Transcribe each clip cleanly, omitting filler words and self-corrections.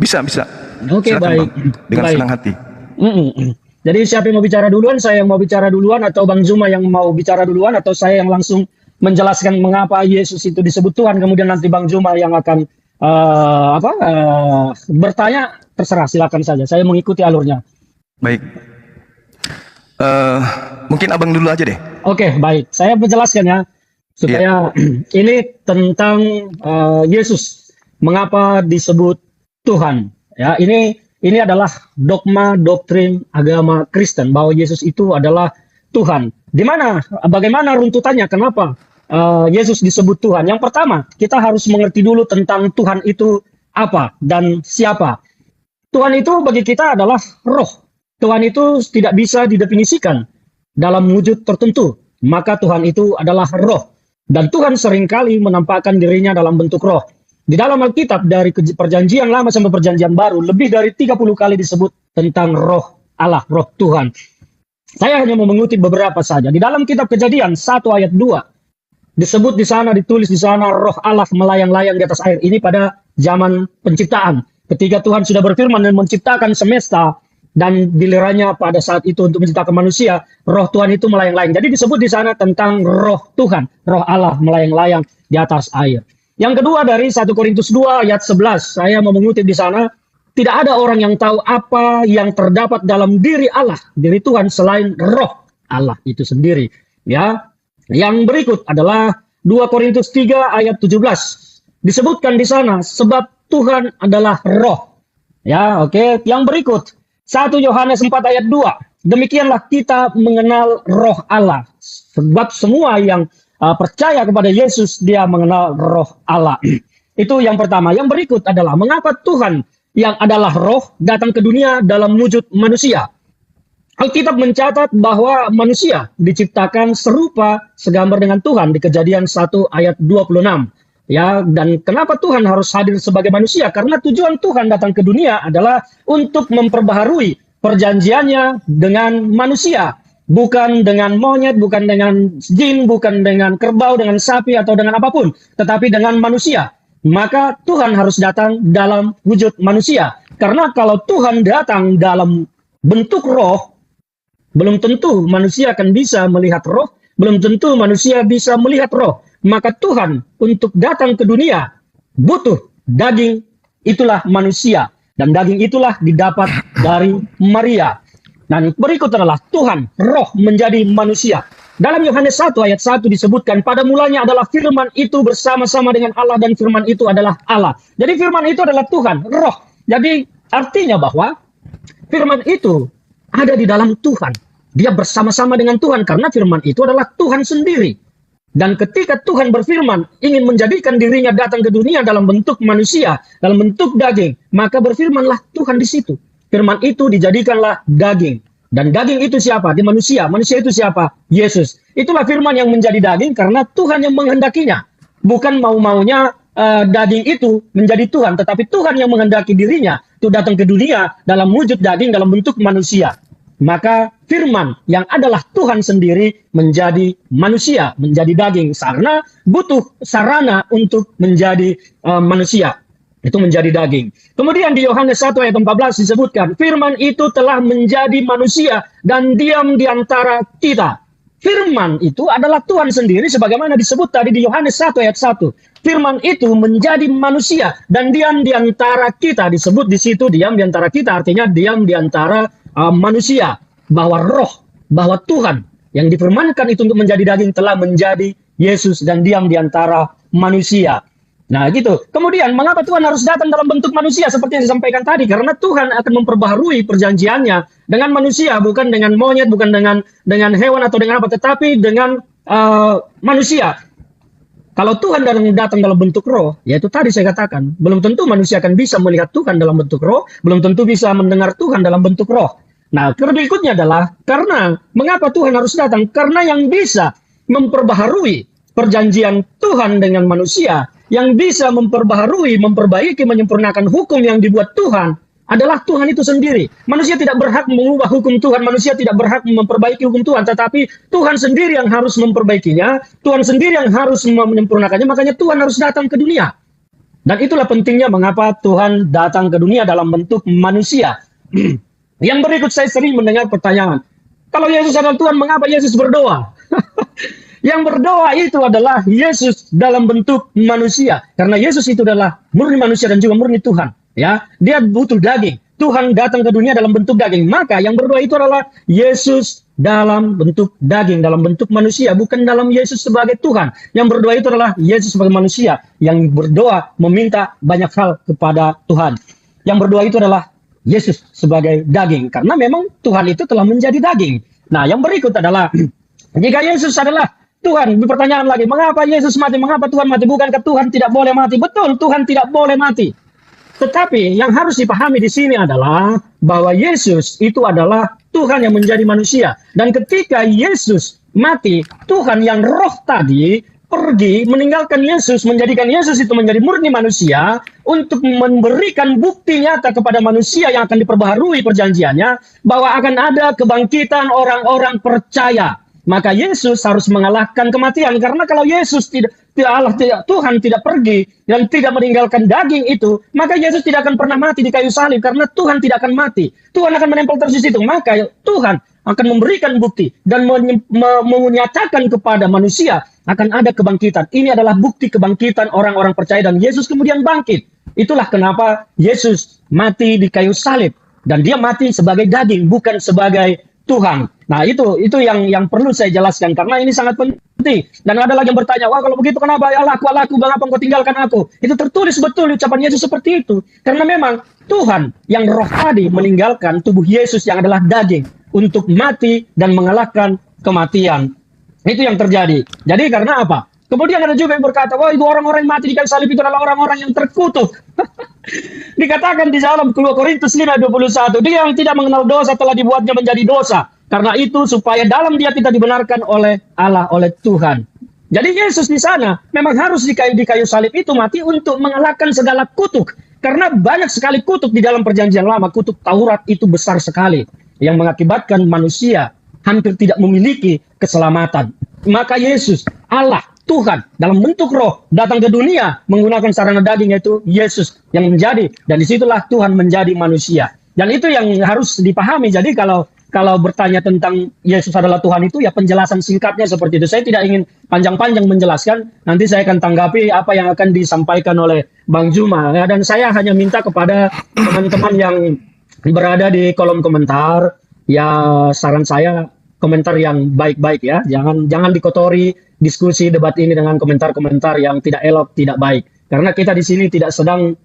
Bisa, bisa. Oke, Silakan baik. Bang, dengan Baik. senang hati. Jadi siapa yang mau bicara duluan? Saya yang mau bicara duluan, atau Bang Zuma yang mau bicara duluan, atau saya yang langsung menjelaskan mengapa Yesus itu disebut Tuhan, kemudian nanti Bang Zuma yang akan bertanya. Terserah, silakan saja. Saya mengikuti alurnya. Baik. Mungkin abang dulu aja deh. Oke, baik. Saya menjelaskan ya, supaya ini tentang Yesus, mengapa disebut Tuhan. Ya, ini adalah dogma doktrin agama Kristen bahwa Yesus itu adalah Tuhan. Bagaimana runtutannya? Kenapa Yesus disebut Tuhan? Yang pertama, kita harus mengerti dulu tentang Tuhan itu apa dan siapa. Tuhan itu bagi kita adalah roh. Tuhan itu tidak bisa didefinisikan dalam wujud tertentu. Maka Tuhan itu adalah roh. Dan Tuhan seringkali menampakkan dirinya dalam bentuk roh. Di dalam Alkitab dari perjanjian lama sampai perjanjian baru, lebih dari 30 kali disebut tentang roh Allah, roh Tuhan. Saya hanya mau mengutip beberapa saja. Di dalam kitab Kejadian 1 ayat 2, disebut di sana, ditulis di sana, roh Allah melayang-layang di atas air. Ini pada zaman penciptaan. Ketika Tuhan sudah berfirman dan menciptakan semesta, dan gilirannya pada saat itu untuk menciptakan manusia, roh Tuhan itu melayang-layang. Jadi disebut di sana tentang roh Tuhan, roh Allah melayang-layang di atas air. Yang kedua dari 1 Korintus 2 ayat 11, saya mau mengutip di sana, tidak ada orang yang tahu apa yang terdapat dalam diri Allah, diri Tuhan, selain roh Allah itu sendiri. Ya, yang berikut adalah 2 Korintus 3 ayat 17. Disebutkan di sana, sebab Tuhan adalah roh. Ya, oke. Yang berikut, 1 Yohanes 4 ayat 2. Demikianlah kita mengenal roh Allah. Sebab semua yang percaya kepada Yesus, dia mengenal roh Allah. Itu yang pertama. Yang berikut adalah mengapa Tuhan yang adalah roh datang ke dunia dalam wujud manusia. Alkitab mencatat bahwa manusia diciptakan serupa segambar dengan Tuhan di Kejadian 1 ayat 26. Ya, dan kenapa Tuhan harus hadir sebagai manusia? Karena tujuan Tuhan datang ke dunia adalah untuk memperbaharui perjanjiannya dengan manusia. Bukan dengan monyet, bukan dengan jin, bukan dengan kerbau, dengan sapi, atau dengan apapun. Tetapi dengan manusia. Maka Tuhan harus datang dalam wujud manusia. Karena kalau Tuhan datang dalam bentuk roh, belum tentu manusia akan bisa melihat roh, belum tentu manusia bisa melihat roh. Maka Tuhan untuk datang ke dunia butuh daging, itulah manusia. Dan daging itulah didapat dari Maria. Dan berikut adalah Tuhan, roh menjadi manusia. Dalam Yohanes 1 ayat 1 disebutkan, pada mulanya adalah firman itu bersama-sama dengan Allah, dan firman itu adalah Allah. Jadi firman itu adalah Tuhan, roh. Jadi artinya bahwa firman itu ada di dalam Tuhan. Dia bersama-sama dengan Tuhan karena firman itu adalah Tuhan sendiri. Dan ketika Tuhan berfirman ingin menjadikan dirinya datang ke dunia dalam bentuk manusia, dalam bentuk daging, maka berfirmanlah Tuhan di situ. Firman itu dijadikanlah daging. Dan daging itu siapa? Di manusia. Manusia itu siapa? Yesus. Itulah firman yang menjadi daging karena Tuhan yang menghendakinya. Bukan mau-maunya daging itu menjadi Tuhan, tetapi Tuhan yang menghendaki dirinya itu datang ke dunia dalam wujud daging, dalam bentuk manusia. Maka firman yang adalah Tuhan sendiri menjadi manusia, menjadi daging. Karena butuh sarana untuk menjadi manusia. Itu menjadi daging. Kemudian di Yohanes 1 ayat 14 disebutkan, firman itu telah menjadi manusia dan diam di antara kita. Firman itu adalah Tuhan sendiri sebagaimana disebut tadi di Yohanes 1 ayat 1. Firman itu menjadi manusia dan diam di antara kita. Disebut di situ diam di antara kita, artinya diam di antara manusia, bahwa roh, bahwa Tuhan yang difirmankan itu untuk menjadi daging telah menjadi Yesus dan diam di antara manusia. Nah gitu. Kemudian mengapa Tuhan harus datang dalam bentuk manusia seperti yang disampaikan tadi? Karena Tuhan akan memperbaharui perjanjiannya dengan manusia, bukan dengan monyet, bukan dengan hewan atau dengan apa, tetapi dengan manusia. Kalau Tuhan datang dalam bentuk roh, yaitu tadi saya katakan, belum tentu manusia akan bisa melihat Tuhan dalam bentuk roh, belum tentu bisa mendengar Tuhan dalam bentuk roh. Nah, berikutnya adalah karena mengapa Tuhan harus datang? Karena yang bisa memperbaharui perjanjian Tuhan dengan manusia, yang bisa memperbaharui, memperbaiki, menyempurnakan hukum yang dibuat Tuhan adalah Tuhan itu sendiri. Manusia tidak berhak mengubah hukum Tuhan, manusia tidak berhak memperbaiki hukum Tuhan, tetapi Tuhan sendiri yang harus memperbaikinya, Tuhan sendiri yang harus menyempurnakannya, makanya Tuhan harus datang ke dunia. Dan itulah pentingnya mengapa Tuhan datang ke dunia dalam bentuk manusia. Yang berikut saya sering mendengar pertanyaan, kalau Yesus adalah Tuhan, mengapa Yesus berdoa? Yang berdoa itu adalah Yesus dalam bentuk manusia. Karena Yesus itu adalah murni manusia dan juga murni Tuhan. Ya, dia butuh daging. Tuhan datang ke dunia dalam bentuk daging. Maka yang berdoa itu adalah Yesus dalam bentuk daging, dalam bentuk manusia, bukan dalam Yesus sebagai Tuhan. Yang berdoa itu adalah Yesus sebagai manusia yang berdoa meminta banyak hal kepada Tuhan. Yang berdoa itu adalah Yesus sebagai daging, karena memang Tuhan itu telah menjadi daging. Nah, yang berikut adalah jika Yesus adalah Tuhan, pertanyaan lagi, mengapa Yesus mati? Mengapa Tuhan mati? Bukankah Tuhan tidak boleh mati? Betul, Tuhan tidak boleh mati. Tetapi yang harus dipahami di sini adalah bahwa Yesus itu adalah Tuhan yang menjadi manusia. Dan ketika Yesus mati, Tuhan yang roh tadi pergi meninggalkan Yesus, menjadikan Yesus itu menjadi murni manusia untuk memberikan bukti nyata kepada manusia yang akan diperbaharui perjanjiannya bahwa akan ada kebangkitan orang-orang percaya. Maka Yesus harus mengalahkan kematian, karena kalau Yesus Tuhan tidak pergi dan tidak meninggalkan daging itu, maka Yesus tidak akan pernah mati di kayu salib, karena Tuhan tidak akan mati. Tuhan akan menempel terus di situ. Maka Tuhan akan memberikan bukti dan menyatakan kepada manusia akan ada kebangkitan. Ini adalah bukti kebangkitan orang-orang percaya dan Yesus kemudian bangkit. Itulah kenapa Yesus mati di kayu salib, dan dia mati sebagai daging, bukan sebagai Tuhan. Nah, itu yang perlu saya jelaskan, karena ini sangat penting. Dan ada lagi yang bertanya, wah kalau begitu kenapa ya Allahku, mengapa engkau tinggalkan aku? Itu tertulis betul ucapan Yesus seperti itu. Karena memang Tuhan yang roh tadi meninggalkan tubuh Yesus yang adalah daging untuk mati dan mengalahkan kematian. Itu yang terjadi. Jadi karena apa? Kemudian ada juga yang berkata, wah itu orang-orang yang mati di kayu salib itu adalah orang-orang yang terkutuk. Dikatakan di dalam 2 Korintus 5:21, dia yang tidak mengenal dosa telah dibuatnya menjadi dosa. Karena itu supaya dalam dia kita dibenarkan oleh Allah, oleh Tuhan. Jadi Yesus di sana memang harus di kayu salib itu mati untuk mengalahkan segala kutuk. Karena banyak sekali kutuk di dalam perjanjian lama. Kutuk Taurat itu besar sekali, yang mengakibatkan manusia hampir tidak memiliki keselamatan. Maka Yesus, Allah, Tuhan dalam bentuk roh datang ke dunia menggunakan sarana daging, yaitu Yesus yang menjadi, dan disitulah Tuhan menjadi manusia. Dan itu yang harus dipahami. Jadi kalau bertanya tentang Yesus adalah Tuhan itu, ya penjelasan singkatnya seperti itu. Saya tidak ingin panjang-panjang menjelaskan. Nanti saya akan tanggapi apa yang akan disampaikan oleh Bang Juma. Ya, dan saya hanya minta kepada teman-teman yang berada di kolom komentar, ya saran saya komentar yang baik-baik ya. Jangan dikotori diskusi debat ini dengan komentar-komentar yang tidak elok, tidak baik. Karena kita di sini tidak sedang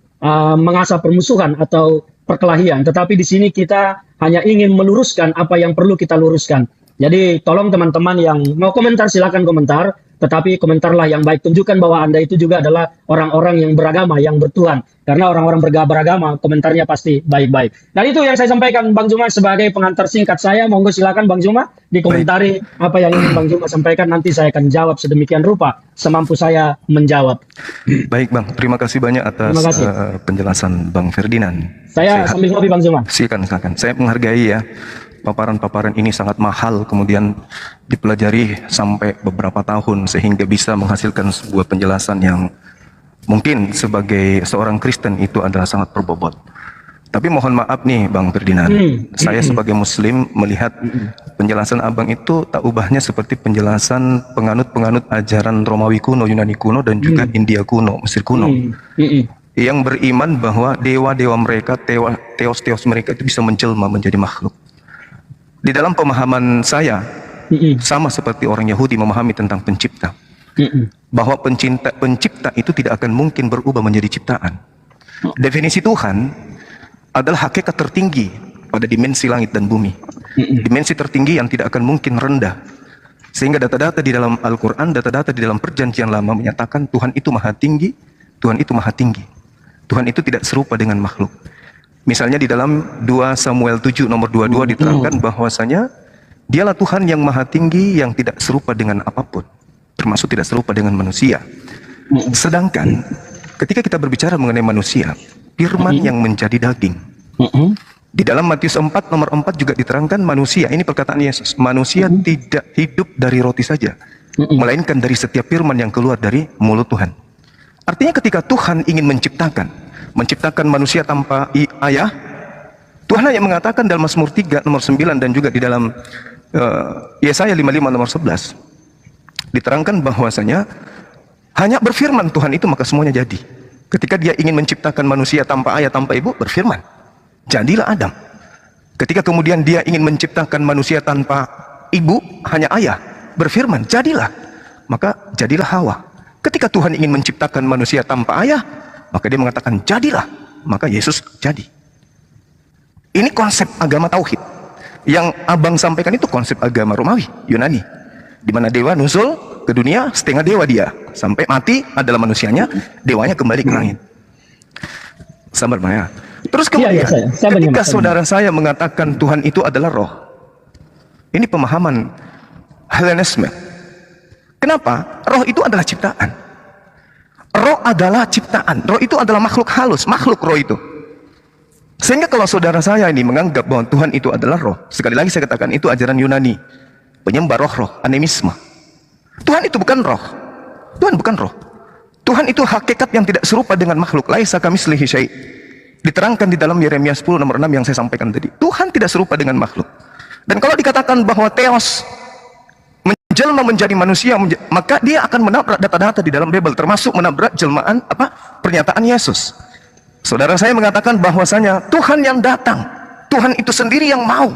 mengasah permusuhan atau perkelahian, tetapi di sini kita hanya ingin meluruskan apa yang perlu kita luruskan. Jadi tolong teman-teman yang mau komentar silakan komentar, tetapi komentarlah yang baik. Tunjukkan bahwa Anda itu juga adalah orang-orang yang beragama, yang bertuhan. Karena orang-orang beragama komentarnya pasti baik-baik. Dan itu yang saya sampaikan Bang Juma sebagai pengantar singkat saya. Monggo silakan Bang Juma dikomentari apa yang ingin Bang Juma sampaikan. Nanti saya akan jawab sedemikian rupa semampu saya menjawab. Baik Bang, terima kasih banyak atas penjelasan Bang Ferdinand. Saya sambil ngopi Bang Juma. Silakan. Saya menghargai ya. Paparan-paparan ini sangat mahal, kemudian dipelajari sampai beberapa tahun sehingga bisa menghasilkan sebuah penjelasan yang mungkin sebagai seorang Kristen itu adalah sangat berbobot. Tapi mohon maaf nih Bang Ferdinand, saya sebagai Muslim melihat penjelasan Abang itu tak ubahnya seperti penjelasan penganut-penganut ajaran Romawi kuno, Yunani kuno, dan juga India kuno, Mesir kuno. Yang beriman bahwa dewa-dewa mereka, teos-teos mereka itu bisa menjelma menjadi makhluk. Di dalam pemahaman saya, sama seperti orang Yahudi memahami tentang pencipta, bahwa pencipta itu tidak akan mungkin berubah menjadi ciptaan. Definisi Tuhan adalah hakikat tertinggi pada dimensi langit dan bumi, dimensi tertinggi yang tidak akan mungkin rendah. Sehingga data-data di dalam Al-Quran, data-data di dalam perjanjian lama menyatakan Tuhan itu maha tinggi, Tuhan itu maha tinggi. Tuhan itu tidak serupa dengan makhluk. Misalnya di dalam 2 Samuel 7 nomor 22 diterangkan bahwasanya dialah Tuhan yang maha tinggi yang tidak serupa dengan apapun, termasuk tidak serupa dengan manusia. Sedangkan ketika kita berbicara mengenai manusia, firman yang menjadi daging. Di dalam Matius 4 nomor 4 juga diterangkan manusia, ini perkataan Yesus, manusia tidak hidup dari roti saja, melainkan dari setiap firman yang keluar dari mulut Tuhan. Artinya ketika Tuhan ingin menciptakan manusia tanpa ayah, Tuhan hanya mengatakan dalam Mazmur 3 nomor 9 dan juga di dalam Yesaya 55 nomor 11, diterangkan bahwasanya hanya berfirman Tuhan itu maka semuanya jadi. Ketika dia ingin menciptakan manusia tanpa ayah tanpa ibu, berfirman, jadilah Adam. Ketika kemudian dia ingin menciptakan manusia tanpa ibu, hanya ayah, berfirman, jadilah, maka jadilah Hawa. Ketika Tuhan ingin menciptakan manusia tanpa ayah, maka dia mengatakan jadilah, maka Yesus jadi. Ini konsep agama tauhid. Yang abang sampaikan itu konsep agama Romawi, Yunani, di mana dewa nusul ke dunia, setengah dewa dia, sampai mati adalah manusianya, dewanya kembali ke langit. Sabar Maya. Terus kemudian, ketika saudara saya mengatakan Tuhan itu adalah roh, ini pemahaman Hellenisme. Kenapa? Roh itu adalah ciptaan. Roh adalah ciptaan. Roh itu adalah makhluk halus, makhluk roh itu. Sehingga kalau saudara saya ini menganggap bahwa Tuhan itu adalah roh, sekali lagi saya katakan itu ajaran Yunani, penyembah roh-roh, animisme. Tuhan itu bukan roh. Tuhan bukan roh. Tuhan itu hakikat yang tidak serupa dengan makhluk. Laisa kamitslihi syai'. Diterangkan di dalam Yeremia 10 nomor 6 yang saya sampaikan tadi. Tuhan tidak serupa dengan makhluk. Dan kalau dikatakan bahwa Theos menjelma menjadi manusia, maka dia akan menabrak data-data di dalam Bible, termasuk menabrak jelmaan pernyataan Yesus. Saudara saya mengatakan bahwasanya Tuhan yang datang, Tuhan itu sendiri yang mau,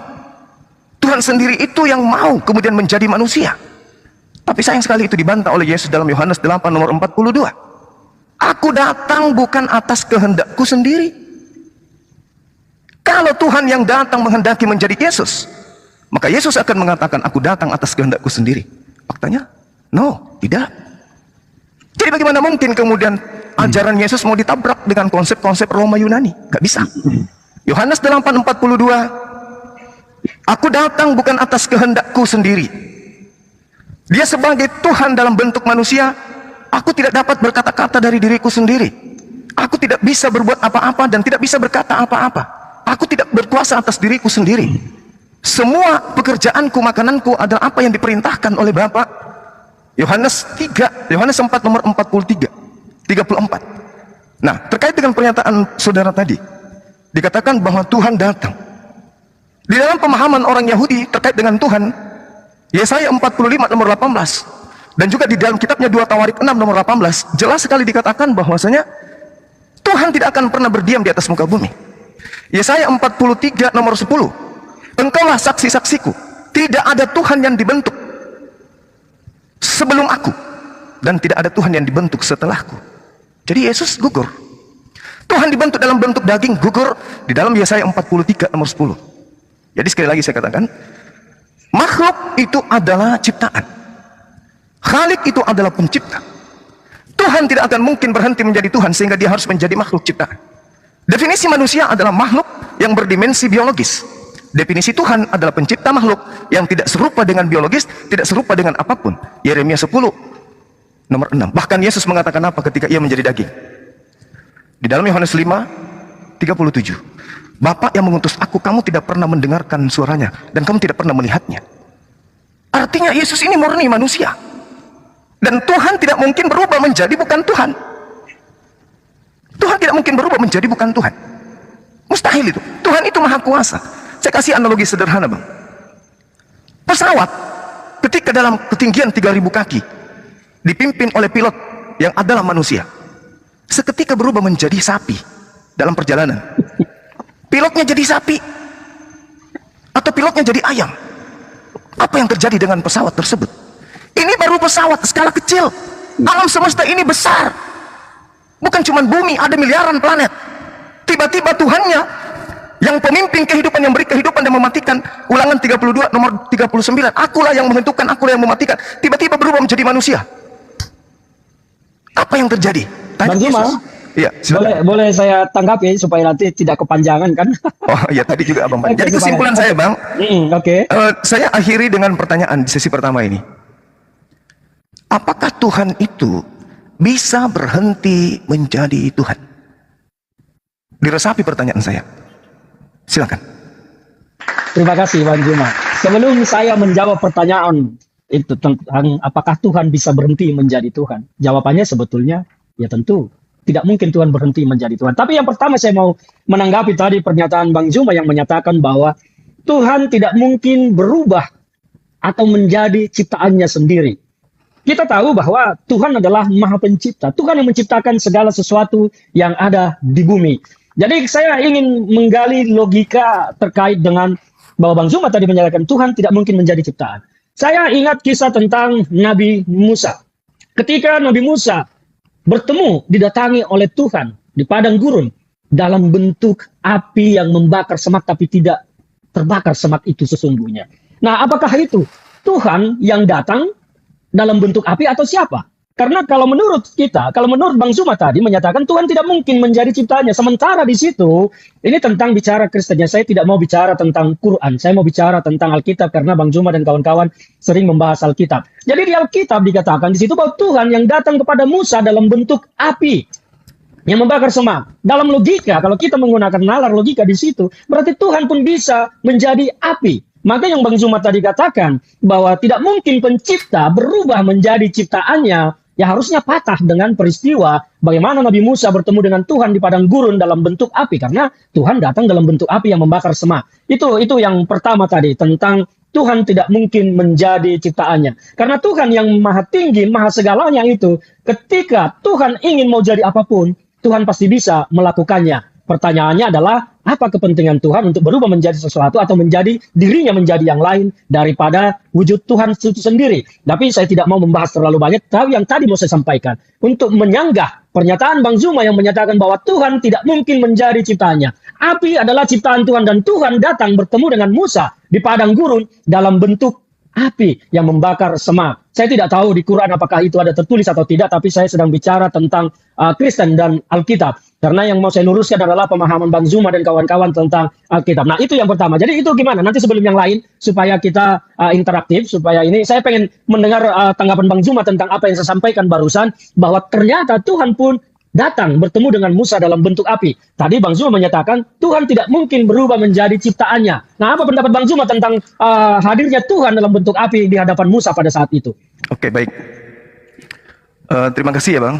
Tuhan sendiri itu yang mau kemudian menjadi manusia. Tapi sayang sekali itu dibantah oleh Yesus dalam Yohanes 8 nomor 42. Aku datang bukan atas kehendakku sendiri. Kalau Tuhan yang datang menghendaki menjadi Yesus, maka Yesus akan mengatakan, aku datang atas kehendakku sendiri. Faktanya, no, tidak. Jadi bagaimana mungkin kemudian ajaran Yesus mau ditabrak dengan konsep-konsep Roma Yunani? Gak bisa. Yohanes 8:42, aku datang bukan atas kehendakku sendiri. Dia sebagai Tuhan dalam bentuk manusia, aku tidak dapat berkata-kata dari diriku sendiri. Aku tidak bisa berbuat apa-apa dan tidak bisa berkata apa-apa. Aku tidak berkuasa atas diriku sendiri. Semua pekerjaanku, makananku adalah apa yang diperintahkan oleh Bapa. Yohanes 4 nomor 34. Nah, terkait dengan pernyataan saudara tadi, dikatakan bahwa Tuhan datang. Di dalam pemahaman orang Yahudi terkait dengan Tuhan, Yesaya 45 nomor 18 dan juga di dalam kitabnya 2 Tawarik 6 nomor 18 jelas sekali dikatakan bahwasanya Tuhan tidak akan pernah berdiam di atas muka bumi. Yesaya 43 nomor 10, engkaulah saksi-saksiku, tidak ada Tuhan yang dibentuk sebelum aku dan tidak ada Tuhan yang dibentuk setelahku. Jadi Yesus gugur. Tuhan dibentuk dalam bentuk daging, gugur di dalam Yesaya 43 nomor 10. Jadi sekali lagi saya katakan, makhluk itu adalah ciptaan. Khalik itu adalah pencipta. Tuhan tidak akan mungkin berhenti menjadi Tuhan sehingga dia harus menjadi makhluk ciptaan. Definisi manusia adalah makhluk yang berdimensi biologis. Definisi Tuhan adalah pencipta makhluk yang tidak serupa dengan biologis, tidak serupa dengan apapun. Yeremia 10 nomor 6. Bahkan Yesus mengatakan apa ketika ia menjadi daging? Di dalam Yohanes 5:37. Bapa yang mengutus aku, kamu tidak pernah mendengarkan suaranya dan kamu tidak pernah melihatnya. Artinya Yesus ini murni manusia. Dan Tuhan tidak mungkin berubah menjadi bukan Tuhan. Tuhan tidak mungkin berubah menjadi bukan Tuhan. Mustahil itu. Tuhan itu maha kuasa. Saya kasih analogi sederhana, Bang. Pesawat ketika dalam ketinggian 3000 kaki dipimpin oleh pilot yang adalah manusia, seketika berubah menjadi sapi dalam perjalanan. Pilotnya jadi sapi atau pilotnya jadi ayam. Apa yang terjadi dengan pesawat tersebut? Ini baru pesawat skala kecil. Alam semesta ini besar. Bukan cuma bumi, ada miliaran planet. Tiba-tiba Tuhannya yang pemimpin kehidupan, yang beri kehidupan dan mematikan. Ulangan 32 nomor 39. Akulah yang menentukan, akulah yang mematikan. Tiba-tiba berubah menjadi manusia. Apa yang terjadi? Tanya Bang Juma, iya, boleh saya tanggapi supaya nanti tidak kepanjangan kan? Oh ya, tadi juga Abang. Jadi kesimpulan saya, Bang, saya akhiri dengan pertanyaan di sesi pertama ini. Apakah Tuhan itu bisa berhenti menjadi Tuhan? Diresapi pertanyaan saya. Silakan. Terima kasih Bang Juma. Sebelum saya menjawab pertanyaan itu tentang apakah Tuhan bisa berhenti menjadi Tuhan, jawabannya sebetulnya ya tentu tidak mungkin Tuhan berhenti menjadi Tuhan. Tapi yang pertama saya mau menanggapi tadi pernyataan Bang Zuma yang menyatakan bahwa Tuhan tidak mungkin berubah atau menjadi ciptaannya sendiri. Kita tahu bahwa Tuhan adalah Maha Pencipta. Tuhan yang menciptakan segala sesuatu yang ada di bumi. Jadi saya ingin menggali logika terkait dengan bahwa Bang Zuma tadi menyatakan Tuhan tidak mungkin menjadi ciptaan. Saya ingat kisah tentang Nabi Musa. Ketika Nabi Musa bertemu, didatangi oleh Tuhan di padang gurun dalam bentuk api yang membakar semak tapi tidak terbakar semak itu sesungguhnya. Nah, apakah itu Tuhan yang datang dalam bentuk api atau siapa? Karena kalau menurut kita, kalau menurut Bang Zuma tadi menyatakan Tuhan tidak mungkin menjadi ciptaannya. Sementara di situ, ini tentang bicara Kristennya. Saya tidak mau bicara tentang Quran. Saya mau bicara tentang Alkitab karena Bang Zuma dan kawan-kawan sering membahas Alkitab. Jadi di Alkitab dikatakan di situ bahwa Tuhan yang datang kepada Musa dalam bentuk api yang membakar semak. Dalam logika, kalau kita menggunakan nalar logika di situ, berarti Tuhan pun bisa menjadi api. Maka yang Bang Zuma tadi katakan bahwa tidak mungkin pencipta berubah menjadi ciptaannya, ya harusnya patah dengan peristiwa bagaimana Nabi Musa bertemu dengan Tuhan di padang gurun dalam bentuk api, karena Tuhan datang dalam bentuk api yang membakar semak. Itu yang pertama tadi tentang Tuhan tidak mungkin menjadi ciptaannya. Karena Tuhan yang maha tinggi, maha segalanya itu, ketika Tuhan ingin mau jadi apapun, Tuhan pasti bisa melakukannya. Pertanyaannya adalah, apa kepentingan Tuhan untuk berubah menjadi sesuatu atau menjadi dirinya menjadi yang lain daripada wujud Tuhan itu sendiri. Tapi saya tidak mau membahas terlalu banyak, tapi yang tadi mau saya sampaikan, untuk menyanggah pernyataan Bang Zuma yang menyatakan bahwa Tuhan tidak mungkin menjadi ciptaannya. Api adalah ciptaan Tuhan dan Tuhan datang bertemu dengan Musa di padang gurun dalam bentuk api yang membakar semak. Saya tidak tahu di Quran apakah itu ada tertulis atau tidak, tapi saya sedang bicara tentang Kristen dan Alkitab. Karena yang mau saya luruskan adalah pemahaman Bang Zuma dan kawan-kawan tentang Alkitab. Nah, itu yang pertama. Jadi itu gimana? Nanti sebelum yang lain, supaya kita interaktif, supaya ini, saya pengen mendengar tanggapan Bang Zuma tentang apa yang saya sampaikan barusan, bahwa ternyata Tuhan pun datang bertemu dengan Musa dalam bentuk api. Tadi Bang Zuma menyatakan Tuhan tidak mungkin berubah menjadi ciptaannya. Nah, apa pendapat Bang Zuma tentang hadirnya Tuhan dalam bentuk api di hadapan Musa pada saat itu? Oke, baik. Terima kasih ya, Bang.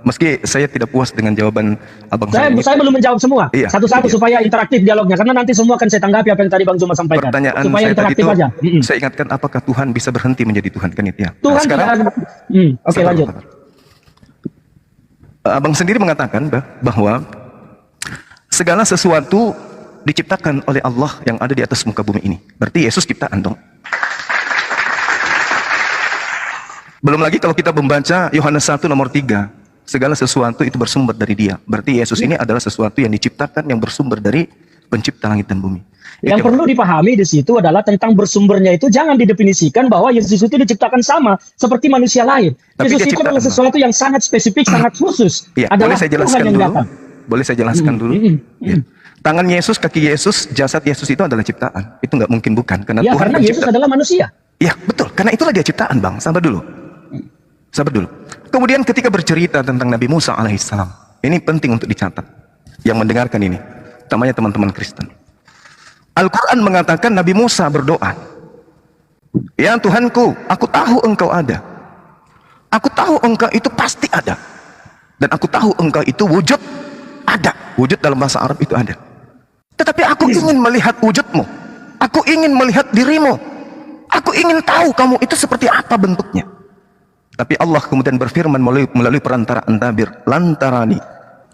Meski saya tidak puas dengan jawaban Abang saya belum menjawab semua. Iya, satu-satu iya. supaya interaktif dialognya. Karena nanti semua akan saya tanggapi apa yang tadi Bang Zuma sampaikan. Pertanyaan supaya saya tadi interaktif itu, aja. saya ingatkan apakah Tuhan bisa berhenti menjadi Tuhan, kan itu ya? Tuhan Nah, sekarang, Oke, lanjut. Abang sendiri mengatakan bahwa segala sesuatu diciptakan oleh Allah yang ada di atas muka bumi ini. Berarti Yesus ciptaan dong. Belum lagi kalau kita membaca Yohanes 1 nomor 3. Segala sesuatu itu bersumber dari Dia. Berarti Yesus ini adalah sesuatu yang diciptakan yang bersumber dari pencipta langit dan bumi. Yang perlu dipahami di situ adalah tentang bersumbernya itu jangan didefinisikan bahwa Yesus itu diciptakan sama seperti manusia lain. Tapi Yesus itu adalah sesuatu yang sangat spesifik, sangat khusus. Ya, boleh saya jelaskan dulu. Boleh saya jelaskan dulu. Ya. Tangan Yesus, kaki Yesus, jasad Yesus itu adalah ciptaan. Itu nggak mungkin bukan. Karena ya, Tuhan karena Yesus adalah manusia. Ya, betul. Karena itulah dia ciptaan, Bang. Sabar dulu. Sabar dulu. Kemudian ketika bercerita tentang Nabi Musa alaihissalam, ini penting untuk dicatat. Yang mendengarkan ini, utamanya teman-teman Kristen. Al-Quran mengatakan Nabi Musa berdoa, ya Tuhanku, aku tahu engkau ada. Aku tahu engkau itu pasti ada. Dan aku tahu engkau itu wujud ada. Wujud dalam bahasa Arab itu ada. Tetapi aku ingin melihat wujudmu. Aku ingin melihat dirimu. Aku ingin tahu kamu itu seperti apa bentuknya. Tapi Allah kemudian berfirman melalui perantaraan tabir, lantarani,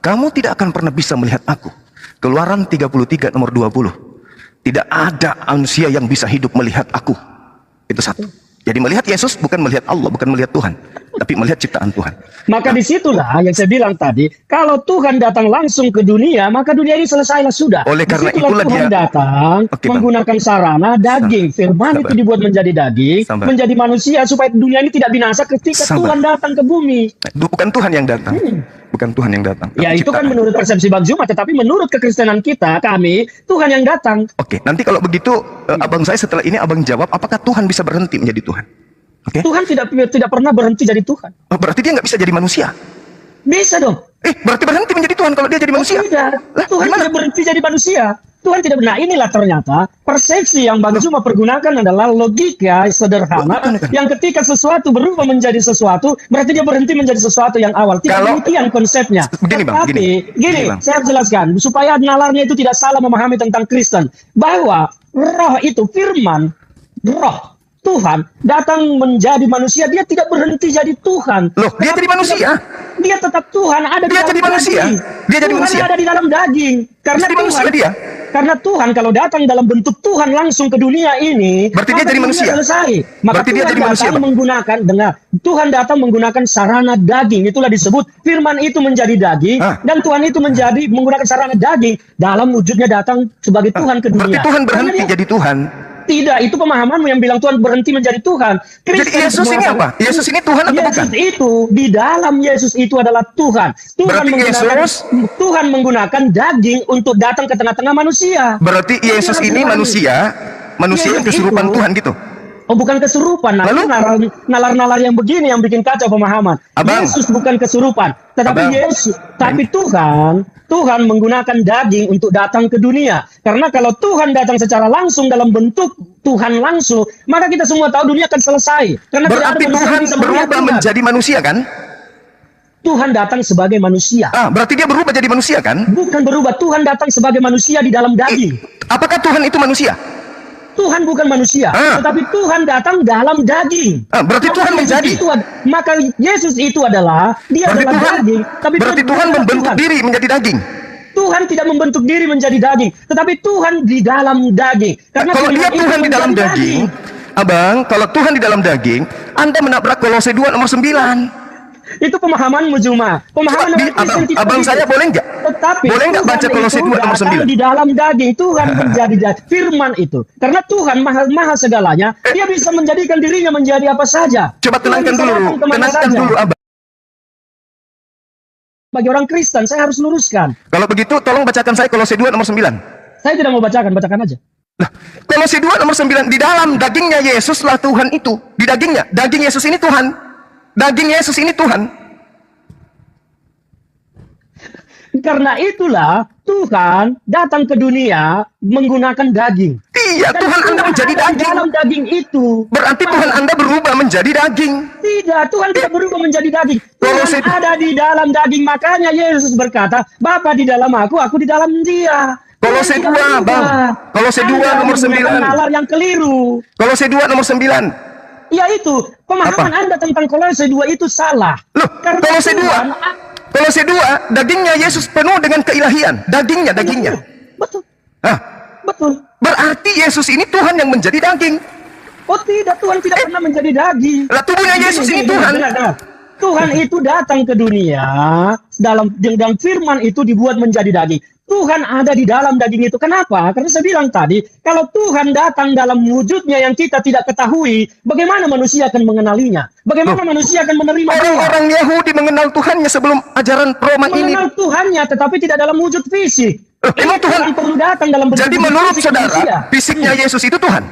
kamu tidak akan pernah bisa melihat aku. Keluaran 33 nomor 20. Tidak ada manusia yang bisa hidup melihat aku. Itu satu. Jadi melihat Yesus bukan melihat Allah, bukan melihat Tuhan, tapi melihat ciptaan Tuhan. Maka disitulah yang saya bilang tadi, kalau Tuhan datang langsung ke dunia, maka dunia ini selesailah sudah. Oleh karena disitulah itulah Tuhan dia datang menggunakan sarana daging. Firman itu dibuat menjadi daging, menjadi manusia supaya dunia ini tidak binasa ketika Tuhan datang ke bumi. Bukan Tuhan yang datang. Bukan Tuhan yang datang. Ya itu kan menurut persepsi Bang Zuma, tetapi menurut kekristenan kita, kami, Tuhan yang datang. Oke, nanti kalau begitu abang saya setelah ini abang jawab, apakah Tuhan bisa berhenti menjadi Tuhan? Oke? Tuhan tidak pernah berhenti jadi Tuhan. Oh, berarti dia nggak bisa jadi manusia? Bisa dong. Berarti berhenti menjadi Tuhan kalau dia jadi manusia? Tidak. Tuhan tidak berhenti jadi manusia. Tuhan tidak benar. Inilah ternyata persepsi yang Bang Zuma pergunakan adalah logika sederhana yang ketika sesuatu berubah menjadi sesuatu, berarti dia berhenti menjadi sesuatu yang awal. Tidak demikian konsepnya. Begini, Bang, Gini, Bang. saya jelaskan supaya nalarnya itu tidak salah memahami tentang Kristen, bahwa roh itu firman, roh Tuhan datang menjadi manusia, dia tidak berhenti jadi Tuhan. Loh, dia jadi manusia? Dia tetap Tuhan, ada di Dia dalam jadi manusia? daging. Dia jadi Tuhan manusia? ada di dalam daging. Karena Jadi manusia Tuhan, dia? karena Tuhan kalau datang dalam bentuk Tuhan langsung ke dunia ini, Berarti dia maka jadi dunia manusia? selesai. Maka Berarti dia Tuhan jadi manusia, datang Bang? menggunakan, dengar, Tuhan datang menggunakan sarana daging. Itulah disebut firman itu menjadi daging, Ah. dan Tuhan itu menjadi menggunakan sarana daging dalam wujudnya datang sebagai Tuhan ke Berarti dunia. Tuhan Karena berhenti dia- jadi Tuhan. Tidak, itu pemahamanmu yang bilang Tuhan berhenti menjadi Tuhan. Jadi Kristen Yesus ini mengatakan- apa? Yesus ini Tuhan atau bukan? Yesus itu, di dalam Yesus itu adalah Tuhan. Berarti Tuhan menggunakan daging untuk datang ke tengah-tengah manusia. Berarti Yesus ini manusia yang Yesus kesurupan itu- Tuhan gitu. Oh, bukan kesurupan. Nah, Lalu? itu nalar-nalar yang begini yang bikin kacau pemahaman. Abang. Yesus bukan kesurupan, tetapi Abang. Yesus, tapi Tuhan menggunakan daging untuk datang ke dunia. Karena kalau Tuhan datang secara langsung dalam bentuk Tuhan langsung, maka kita semua tahu dunia akan selesai. Karena tidak ada Berarti manusia Tuhan yang bisa melihat berubah Tuhan. menjadi manusia kan? Tuhan datang sebagai manusia. Berarti dia berubah jadi manusia kan? Bukan berubah, Tuhan datang sebagai manusia di dalam daging. Apakah Tuhan itu manusia? Tuhan bukan manusia, tetapi Tuhan datang dalam daging. Berarti Maka Tuhan Yesus menjadi. maka Yesus itu adalah dia Berarti adalah Tuhan, daging, tapi berarti dia Tuhan adalah membentuk Tuhan. diri menjadi daging. Tuhan tidak membentuk diri menjadi daging, tetapi Tuhan di dalam daging. Karena Kalau dia firman itu Tuhan di dalam menjadi daging, Abang, kalau Tuhan di dalam daging, Anda menabrak Kolose 2 nomor 9. Itu pemahamanmu Zuma. Pemahaman orang Kristen tidak Abang begitu. saya boleh nggak? Tetapi Boleh nggak Tuhan baca Kolose itu 2 nomor datang 9? di dalam daging. Tuhan menjadi firman itu. Karena Tuhan maha segalanya, dia bisa menjadikan dirinya menjadi apa saja. Coba Tuhan tenangkan bisa dulu, datang kemana tenangkan saja. dulu Abang. Bagi orang Kristen, saya harus luruskan. Kalau begitu, tolong bacakan saya Kolose 2 nomor 9. Saya tidak mau bacakan aja. Nah, Kolose 2 nomor 9, di dalam dagingnya Yesuslah Tuhan itu. Di dagingnya, daging Yesus ini Tuhan. Daging Yesus ini Tuhan. Karena itulah Tuhan datang ke dunia menggunakan daging. Iya, Dan Tuhan Anda menjadi ada di daging. dalam daging itu. Berarti Tuhan Anda berubah menjadi daging. Tidak, Tuhan tidak berubah menjadi daging. Kolose- Tuhan ada di dalam daging. Makanya Yesus berkata, Bapa di dalam aku di dalam dia. Kolose Tuhan tidak 2, berubah. Bang. Kolose 2 Anda nomor menggunakan 9. nalar yang keliru. Kolose 2 nomor 9. Ya itu, pemahaman Anda tentang Kolose 2 itu salah. Loh, Karena Kolose 2. Tuhan- Kolose 2, dagingnya Yesus penuh dengan keilahian. Dagingnya. Betul, Hah, betul. berarti Yesus ini Tuhan yang menjadi daging. Oh tidak, Tuhan tidak pernah menjadi daging. Lah tubuhnya Yesus ini Gini, Tuhan. dengar. Tuhan itu datang ke dunia dalam firman itu dibuat menjadi daging. Tuhan ada di dalam daging itu. Kenapa? Karena saya bilang tadi, kalau Tuhan datang dalam wujudnya yang kita tidak ketahui, bagaimana manusia akan mengenalinya? Bagaimana manusia akan menerima dia? Orang-orang Yahudi mengenal Tuhannya sebelum ajaran Roma ini. Mengenal Tuhannya, tetapi tidak dalam wujud fisik. Emang Tuhan perlu datang dalam bentuk Jadi menurut fisik manusia. saudara, fisiknya Yesus itu Tuhan.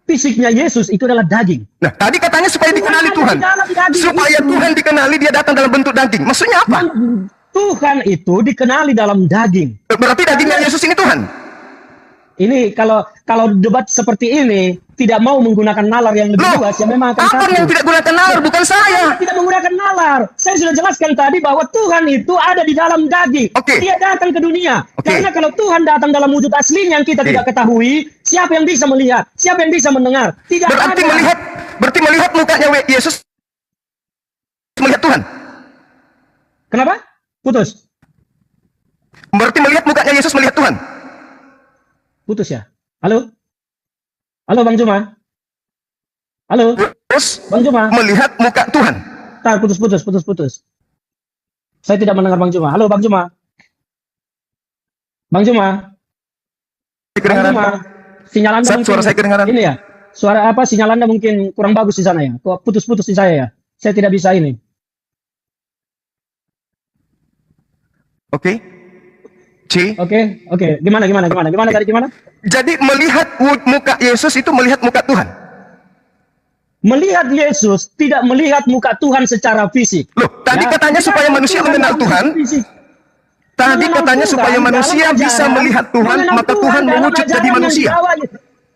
Fisiknya Yesus itu adalah daging. Nah, tadi katanya supaya dikenali ada Tuhan. di dalam daging Supaya itu. Tuhan dikenali, dia datang dalam bentuk daging. Maksudnya apa? Tuhan itu dikenali dalam daging. Berarti dagingnya Yesus ini Tuhan. Ini kalau debat seperti ini tidak mau menggunakan nalar yang lebih Loh, luas, ya memang akan Abang yang satu. tidak gunakan nalar, bukan saya. Tidak menggunakan nalar. Saya sudah jelaskan tadi bahwa Tuhan itu ada di dalam daging. Oke. Dia datang ke dunia. Oke. Karena kalau Tuhan datang dalam wujud aslinya yang kita Oke. tidak ketahui, siapa yang bisa melihat? Siapa yang bisa mendengar? Tidak Berarti ada. melihat mukanya Yesus melihat Tuhan. Kenapa? Putus. Berarti melihat mukanya Yesus melihat Tuhan. Putus ya. Halo? Halo Bang Juma? Halo? Terus Bang Juma? melihat muka Tuhan. Tar, putus. Saya tidak mendengar Bang Juma. Halo Bang Juma? Bang Juma? Bang Kedengaran. Juma? Sinyal Anda Sat, mungkin suara saya kedengaran. ini ya. Suara apa? Sinyal Anda mungkin kurang bagus di sana ya. Kok putus-putus di saya ya. Saya tidak bisa ini. Oke. C. Oke. Gimana tadi gimana? Jadi melihat muka Yesus itu melihat muka Tuhan. Melihat Yesus tidak melihat muka Tuhan secara fisik. Loh, tadi Ya, katanya tidak supaya ada manusia Tuhan mengenal dalam Tuhan. fisik. Tadi Mengenal katanya Tuhan supaya dalam manusia bisa ajaran, melihat Tuhan, mengenal maka Tuhan dalam mewujud ajaran jadi yang manusia.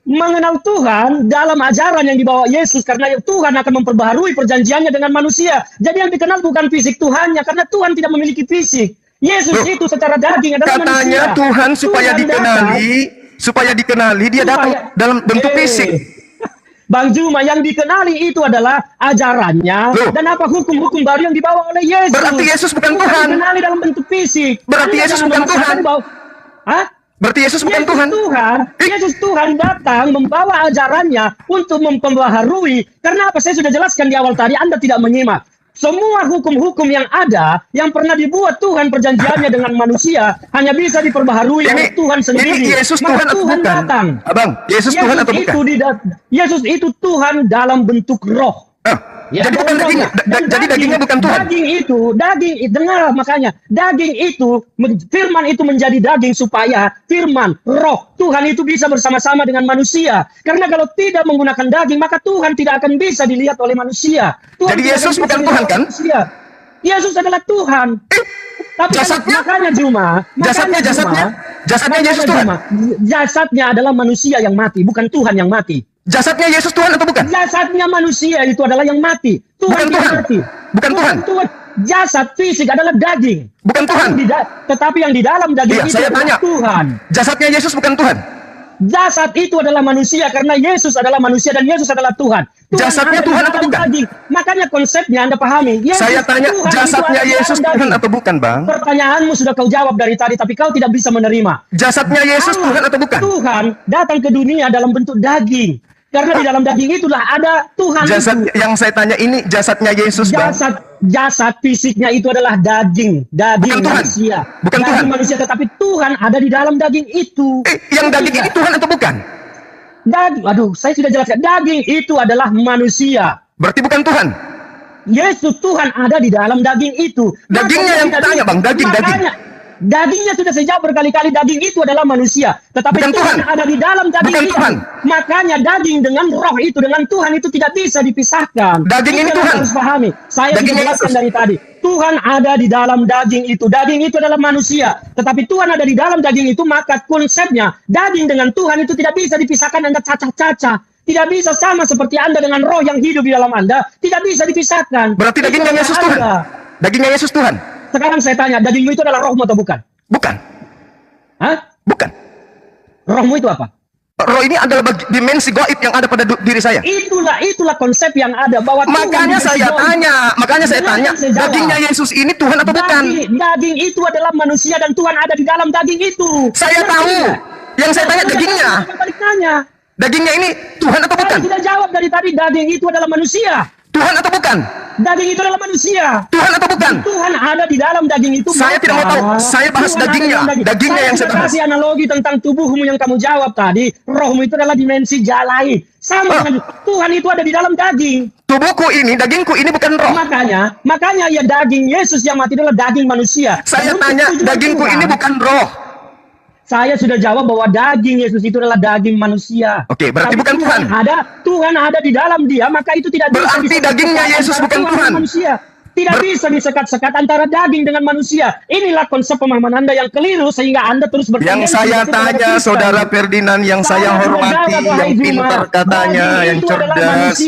mengenal Tuhan dalam ajaran yang dibawa Yesus, karena Tuhan akan memperbaharui perjanjiannya dengan manusia. Jadi yang dikenal bukan fisik Tuhannya, karena Tuhan tidak memiliki fisik. Yesus Loh, itu secara daging adalah katanya manusia. Tuhan supaya Tuhan dikenali, dia datang supaya- dalam bentuk fisik. Bang Juma, yang dikenali itu adalah ajarannya Loh. dan apa hukum-hukum baru yang dibawa oleh Yesus. Berarti Yesus bukan Tuhan. Dikenali dalam bentuk fisik. Berarti Anda Yesus jangan bukan memaksakan Tuhan. bahwa- Hah? Berarti Yesus bukan Yesus Tuhan. Yesus Tuhan datang membawa ajarannya untuk memperbaharui. Karena apa? Saya sudah jelaskan di awal tadi, Anda tidak menyimak. Semua hukum-hukum yang ada, yang pernah dibuat Tuhan perjanjiannya dengan manusia, hanya bisa diperbaharui oleh Tuhan sendiri. Ini Yesus Maka Tuhan atau Tuhan bukan? datang. Abang, Yesus Tuhan atau bukan? Yesus itu Tuhan dalam bentuk roh. Jadi bukan dalam dagingnya. rohnya. Dan Jadi dagingnya bukan Tuhan. Daging dengar makanya, daging itu, firman itu menjadi daging supaya firman, roh, Tuhan itu bisa bersama-sama dengan manusia. Karena kalau tidak menggunakan daging, maka Tuhan tidak akan bisa dilihat oleh manusia. Tuhan Jadi tidak Yesus akan bisa bukan dilihat Tuhan, oleh kan? manusia. Yesus adalah Tuhan. Tapi jasadnya? makanya Jasadnya Yesus Tuhan. Jasadnya adalah manusia yang mati, bukan Tuhan yang mati. Jasadnya Yesus Tuhan atau bukan? Jasadnya manusia itu adalah yang mati. Bukan Tuhan tidak Tuhan. mati. Bukan Tuhan. Jasad fisik adalah daging. Bukan Tuhan. Tetapi yang di dalam daging Iya, itu saya adalah tanya. Tuhan. Jasadnya Yesus bukan Tuhan. Jasad itu adalah manusia karena Yesus adalah manusia dan Yesus adalah Tuhan. Jasadnya ada di Tuhan dalam atau bukan? daging. Makanya konsepnya Anda pahami. Yesus, Saya tanya, Tuhan itu jasadnya ada di Yesus dalam Tuhan daging. atau bukan, Bang? Pertanyaanmu sudah kau jawab dari tadi, tapi kau tidak bisa menerima. Jasadnya Yesus Allah, Tuhan atau bukan? Tuhan datang ke dunia dalam bentuk daging. Karena di dalam daging itulah ada Tuhan Jasad itu. yang saya tanya ini jasadnya Yesus, Bang. Jasad fisiknya itu adalah daging Bukan Tuhan. manusia. Bukan daging Tuhan. manusia, tetapi Tuhan ada di dalam daging itu. Yang daging ini Tuhan atau bukan? Aduh, saya sudah jelaskan. Daging itu adalah manusia. Berarti bukan Tuhan. Yesus Tuhan ada di dalam daging itu. Dagingnya yang tanya, Bang, daging. Dagingnya sudah saya jawab berkali-kali, daging itu adalah manusia. Tetapi Bukan Tuhan Tuhan. ada di dalam daging Bukan itu. Tuhan. Makanya daging dengan roh itu, dengan Tuhan itu tidak bisa dipisahkan. Daging ini yang Tuhan. harus pahami. Saya sudah Dagingnya jelaskan Yesus. dari tadi. Tuhan ada di dalam daging itu. Daging itu adalah manusia. Tetapi Tuhan ada di dalam daging itu, maka konsepnya daging dengan Tuhan itu tidak bisa dipisahkan. Anda cacah-cacah. Tidak bisa sama seperti Anda dengan roh yang hidup di dalam Anda. Tidak bisa dipisahkan. Berarti Itu dagingnya adalah Yesus Tuhan. Anda. Dagingnya Yesus Tuhan. Sekarang saya tanya, dagingmu itu adalah rohmu atau bukan? Bukan. Hah? Bukan. Rohmu itu apa? Roh ini adalah dimensi gaib yang ada pada diri saya. Itulah konsep yang ada bahwa Makanya Tuhan saya tanya, saya jawab. dagingnya Yesus ini Tuhan atau bukan? Daging itu adalah manusia dan Tuhan ada di dalam daging itu. Saya tahu. Yang saya tanya dagingnya. Balik tanya. Dagingnya ini Tuhan atau bukan? Saya tidak jawab dari tadi, daging itu adalah manusia. Tuhan atau bukan? Daging itu adalah manusia. Tuhan atau bukan? Tuhan ada di dalam daging itu. Saya tidak mau tahu. Saya bahas Tuhan ada dagingnya. di dalam daging. Dagingnya yang saya sudah bahas. kasih analogi tentang tubuhmu yang kamu jawab tadi. Rohmu itu adalah dimensi lain. Sama dengan Tuhan itu ada di dalam daging. Tubuhku ini, dagingku ini bukan roh. Makanya ya daging Yesus yang mati adalah daging manusia. Saya Dan tanya, untuk tujuan dagingku Tuhan, ini bukan roh. Saya sudah jawab bahwa daging Yesus itu adalah daging manusia. Oke, berarti Tapi bukan Tuhan. Tuhan ada di dalam dia, maka itu tidak bisa Berarti disekat-sekat dagingnya Yesus antara bukan dan Tuhan. Manusia. Tidak bisa disekat-sekat antara daging dengan manusia. Inilah konsep pemahaman Anda yang keliru sehingga Anda terus Yang saya tanya, Saudara Ferdinand, yang saya hormati, yang pintar katanya, yang cerdas.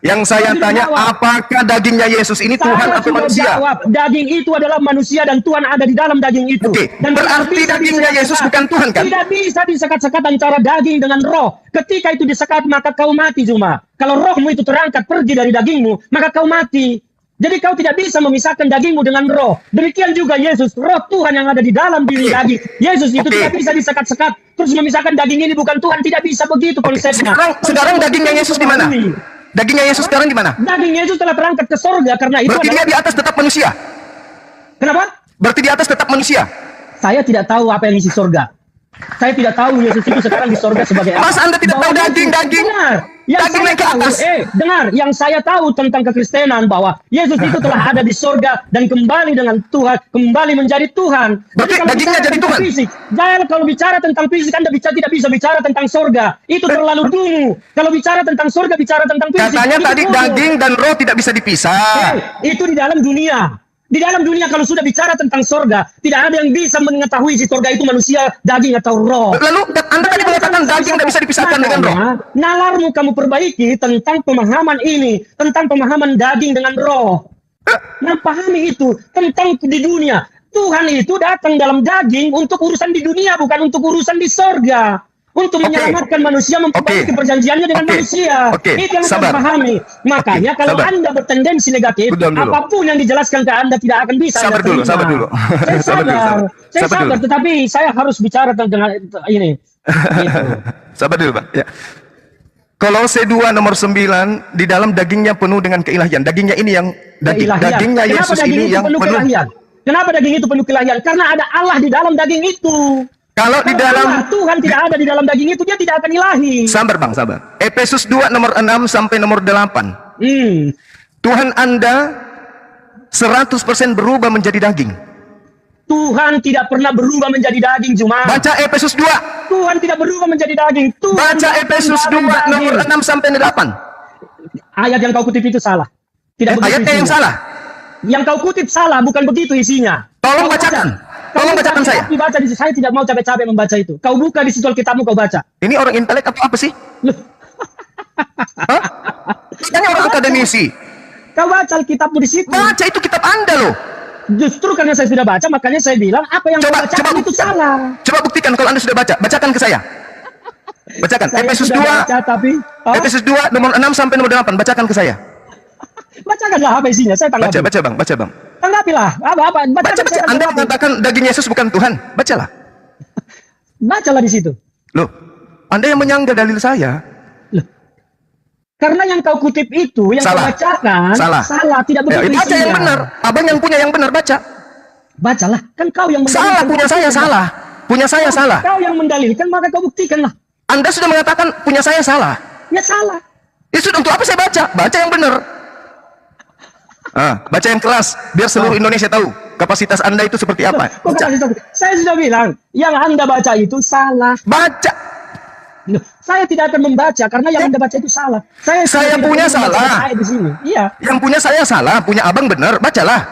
Yang saya tanya, apakah dagingnya Yesus ini Tuhan atau manusia? Daging itu adalah manusia dan Tuhan ada di dalam daging itu. Oke, Dan berarti dagingnya Yesus bukan Tuhan, kan? Tidak bisa disekat-sekat antara daging dengan roh. Ketika itu disekat, maka kau mati cuma. Kalau rohmu itu terangkat pergi dari dagingmu, maka kau mati. Jadi kau tidak bisa memisahkan dagingmu dengan roh. Demikian juga Yesus, roh Tuhan yang ada di dalam diri daging. Yesus itu tidak bisa disekat-sekat. Terus memisahkan daging ini bukan Tuhan, tidak bisa begitu konsepnya. Sekarang dagingnya Yesus di mana? Dagingnya Yesus sekarang di mana? Daging Yesus telah terangkat ke sorga karena itu. Berarti dia di atas tetap manusia. Kenapa? Berarti di atas tetap manusia. Saya tidak tahu apa yang isi sorga. Saya tidak tahu Yesus itu sekarang di sorga sebagai apa. Mas, Anda tidak tahu daging. Dengar. Daging naik ke atas. Dengar. Yang saya tahu tentang kekristenan bahwa Yesus itu telah ada di sorga dan kembali dengan Tuhan, kembali menjadi Tuhan. Berarti kalau dagingnya jadi Tuhan. Kalau bicara tentang fisik, Anda tidak bisa bicara tentang sorga. Itu terlalu dulu. Kalau bicara tentang sorga, bicara tentang fisik. Katanya tadi daging dan roh tidak bisa dipisah. Itu di dalam dunia. Di dalam dunia kalau sudah bicara tentang sorga, tidak ada yang bisa mengetahui si sorga itu manusia, daging atau roh. Lalu Anda tadi mengatakan daging tidak bisa dipisahkan dengan roh. Nalarmu kamu perbaiki tentang pemahaman ini, tentang pemahaman daging dengan roh. Nah, pahami itu tentang di dunia. Tuhan itu datang dalam daging untuk urusan di dunia, bukan untuk urusan di sorga. Untuk menyelamatkan manusia, memperbaiki perjanjiannya dengan manusia. Itu yang saya pahami. Makanya kalau Anda bertendensi negatif, apapun yang dijelaskan ke Anda tidak akan bisa. Sabar dulu. Saya sabar, tetapi saya harus bicara tentang ini. Gitu. Sabar dulu, Pak. Ya. Kolose 2 nomor 9, di dalam dagingnya penuh dengan keilahian. Dagingnya ini yang dagingnya Yesus ini yang penuh keilahian. Kenapa daging itu penuh keilahian? Karena ada Allah di dalam daging itu. Kalau di dalam Tuhan tidak ada di dalam daging itu, dia tidak akan ilahi. Sabar Bang, sabar. Efesus 2 nomor 6 sampai nomor 8. Tuhan Anda 100% berubah menjadi daging. Tuhan tidak pernah berubah menjadi daging, Juma. Baca Efesus 2. Tuhan tidak berubah menjadi daging. Baca Efesus 2 nomor 6 sampai 8. Ayat yang kau kutip itu salah. Tidak begitu ayatnya isinya. yang salah. Yang kau kutip salah, bukan begitu isinya. Tolong bacakan. Tolong bacakan saya. Dibaca di situ. Saya tidak mau capek-capek membaca itu. Kau buka di situ Alkitabmu, kau baca. Ini orang intelek atau apa sih? Katanya orang akademisi. Kau baca Alkitabmu di situ. Baca, itu kitab Anda loh. Justru karena saya sudah baca, makanya saya bilang apa yang kau bacakan itu salah. Coba buktikan kalau Anda sudah baca. Bacakan ke saya. Bacakan. Efesus 2. Efesus 2 nomor 6 sampai nomor 8. Bacakan ke saya. Bacakanlah apa isinya, saya tanggapi. Baca Bang. Tanggapilah. Apa? Baca. Anda mengatakan daging Yesus bukan Tuhan. Bacalah. Bacalah di situ. Loh, Anda yang menyanggah dalil saya. Loh. Karena yang kau kutip itu, yang salah. kau bacakan, salah, tidak begitu baca isinya. yang benar. Abang yang punya yang benar, baca. Bacalah, kan kau yang mendalilkan. Salah, punya saya salah. Punya saya salah. Kau yang mendalilkan, maka kau buktikanlah. Anda sudah mengatakan punya saya salah. Ya salah. Ya sudah, untuk apa saya baca? Baca yang benar. Baca yang kelas, biar seluruh Indonesia tahu kapasitas Anda itu seperti apa. Baca. Saya sudah bilang, yang Anda baca itu salah. Baca. Saya tidak akan membaca karena yang Anda baca itu salah. Saya punya salah. Saya di sini. Iya. Yang punya saya salah, punya abang benar. Bacalah.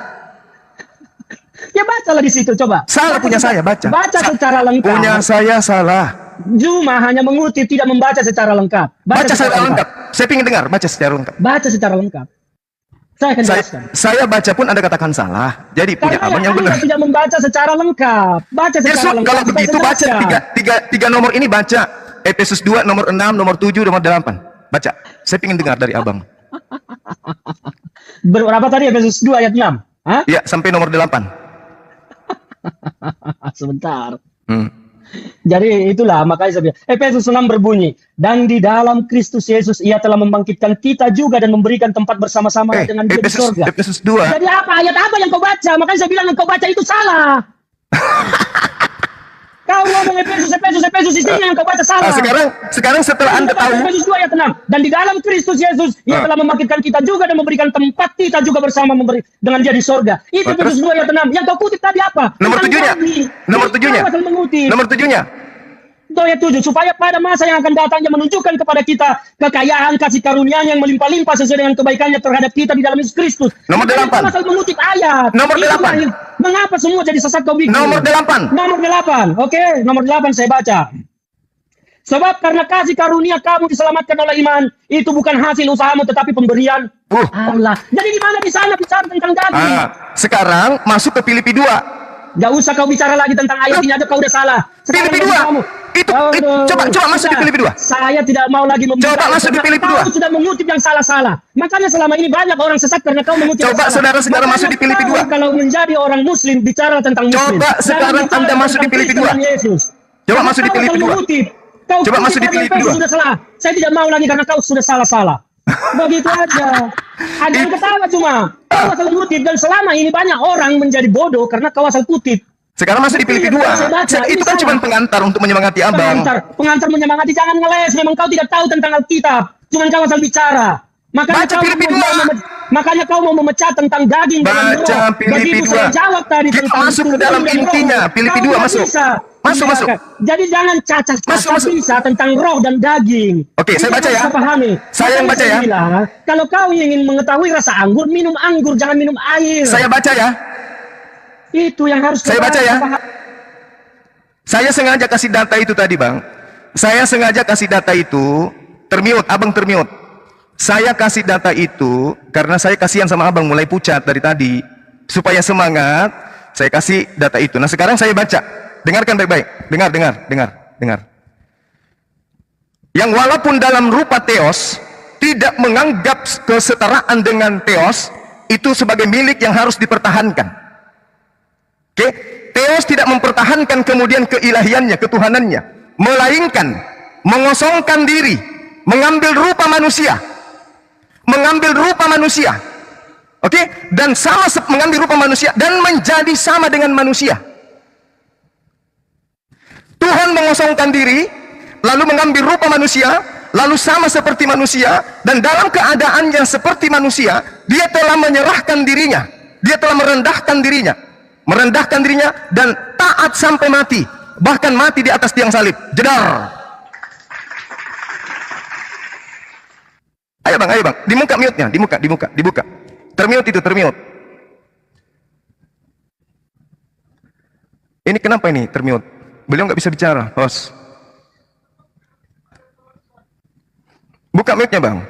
Ya bacalah di situ, coba. Salah punya saya, baca. Baca secara lengkap. Punya saya salah. Juma hanya mengutip, tidak membaca secara lengkap. Baca secara lengkap. Saya ingin dengar, baca secara lengkap. Baca secara lengkap. Saya akan jelaskan. Saya baca pun Anda katakan salah. Jadi punya abang yang benar. Anda tidak membaca secara lengkap. Baca secara lengkap. Kalau begitu baca tiga nomor ini, baca Efesus 2 nomor 6, nomor 7, nomor 8. Baca. Saya ingin dengar dari abang. Berapa tadi Efesus 2 ayat 6? Ya, sampai nomor 8. Sebentar. Jadi itulah makanya saya bilang Efesus 6 berbunyi, dan di dalam Kristus Yesus ia telah membangkitkan kita juga dan memberikan tempat bersama-sama dengan dia di surga. Efesus 2. Jadi ayat apa yang kau baca? Makanya saya bilang yang kau baca itu salah. Kau ngomong Efesus isinya yang kau baca salah. Sekarang setelah Anda tahu Efesus 2 ayat 6, dan di dalam Kristus Yesus ia telah membangkitkan kita juga dan memberikan tempat kita juga bersama dengan dia di surga. Itu Efesus 2 ayat 6. Yang kau kutip tadi apa? Nomor 7-nya. Nomor 7-nya. Ayat 7, supaya pada masa yang akan datang ia menunjukkan kepada kita kekayaan kasih karunia-Nya yang melimpah-limpah sesuai dengan kebaikannya terhadap kita di dalam Yesus Kristus. Nomor 8. Asal mengutip ayat. Nomor 8. Mengapa semua jadi sesat kau bikin? Nomor 8. Nomor 8. Oke, nomor 8 saya baca. Sebab karena kasih karunia kamu diselamatkan oleh iman, itu bukan hasil usahamu tetapi pemberian Allah. Jadi di mana di sana bicara tentang daging? Sekarang masuk ke Filipi 2. Gak usah kau bicara lagi tentang ayat ini aja, kau udah salah. Filipi 2. Coba masuk di Filipi 2. Saya tidak mau lagi coba masuk di Filipi 2. Kau sudah mengutip yang salah-salah. Makanya selama ini banyak orang sesat karena kau mengutip yang salah. Coba saudara masuk di Filipi 2. Kalau menjadi orang muslim bicara tentang muslim. Coba sekarang Anda masuk di Filipi 2. Coba masuk di Filipi 2. Coba masuk di Filipi 2. Sudah salah. Saya tidak mau lagi karena kau sudah salah-salah. Begitu aja. Ada yang ketawa cuma. Kau asal kutip, dan selama ini banyak orang menjadi bodoh karena kau asal kutip. Sekarang masuk di Filipi 2. Itu kan cuma pengantar untuk menyemangati abang. Pengantar menyemangati, jangan ngeles. Memang kau tidak tahu tentang Alkitab. Cuma kau asal bicara. Makanya kau mau memecah tentang daging dengan roh. Baca Filipi 2. Saya jawab tadi kita tentang masuk ke dalam intinya. Filipi 2 masuk. Masuk. Jadi jangan cacah bisa tentang roh dan daging. Oke, saya baca ya. Saya yang baca ya. Kalau kau ingin mengetahui rasa anggur, minum anggur, jangan minum air. Saya baca ya. Itu yang harus Saya kita baca ya. paham. Saya sengaja kasih data itu tadi, Bang. Saya sengaja kasih data itu, termute, Abang termute. Saya kasih data itu karena saya kasihan sama Abang mulai pucat dari tadi. Supaya semangat, saya kasih data itu. Nah, sekarang saya baca. Dengarkan baik-baik. Dengar. Yang walaupun dalam rupa teos tidak menganggap kesetaraan dengan teos itu sebagai milik yang harus dipertahankan. Oke, teos tidak mempertahankan kemudian keilahiannya, ketuhanannya, melainkan mengosongkan diri, mengambil rupa manusia. Oke, dan mengambil rupa manusia dan menjadi sama dengan manusia. Tuhan mengosongkan diri, lalu mengambil rupa manusia, lalu sama seperti manusia, dan dalam keadaannya seperti manusia, dia telah menyerahkan dirinya, dia telah merendahkan dirinya dan taat sampai mati, bahkan mati di atas tiang salib. Jedar. Ayo bang, dibuka mute-nya, dibuka. Termute itu, termute. Ini kenapa ini termute? Beliau nggak bisa bicara, host. Buka mic-nya bang.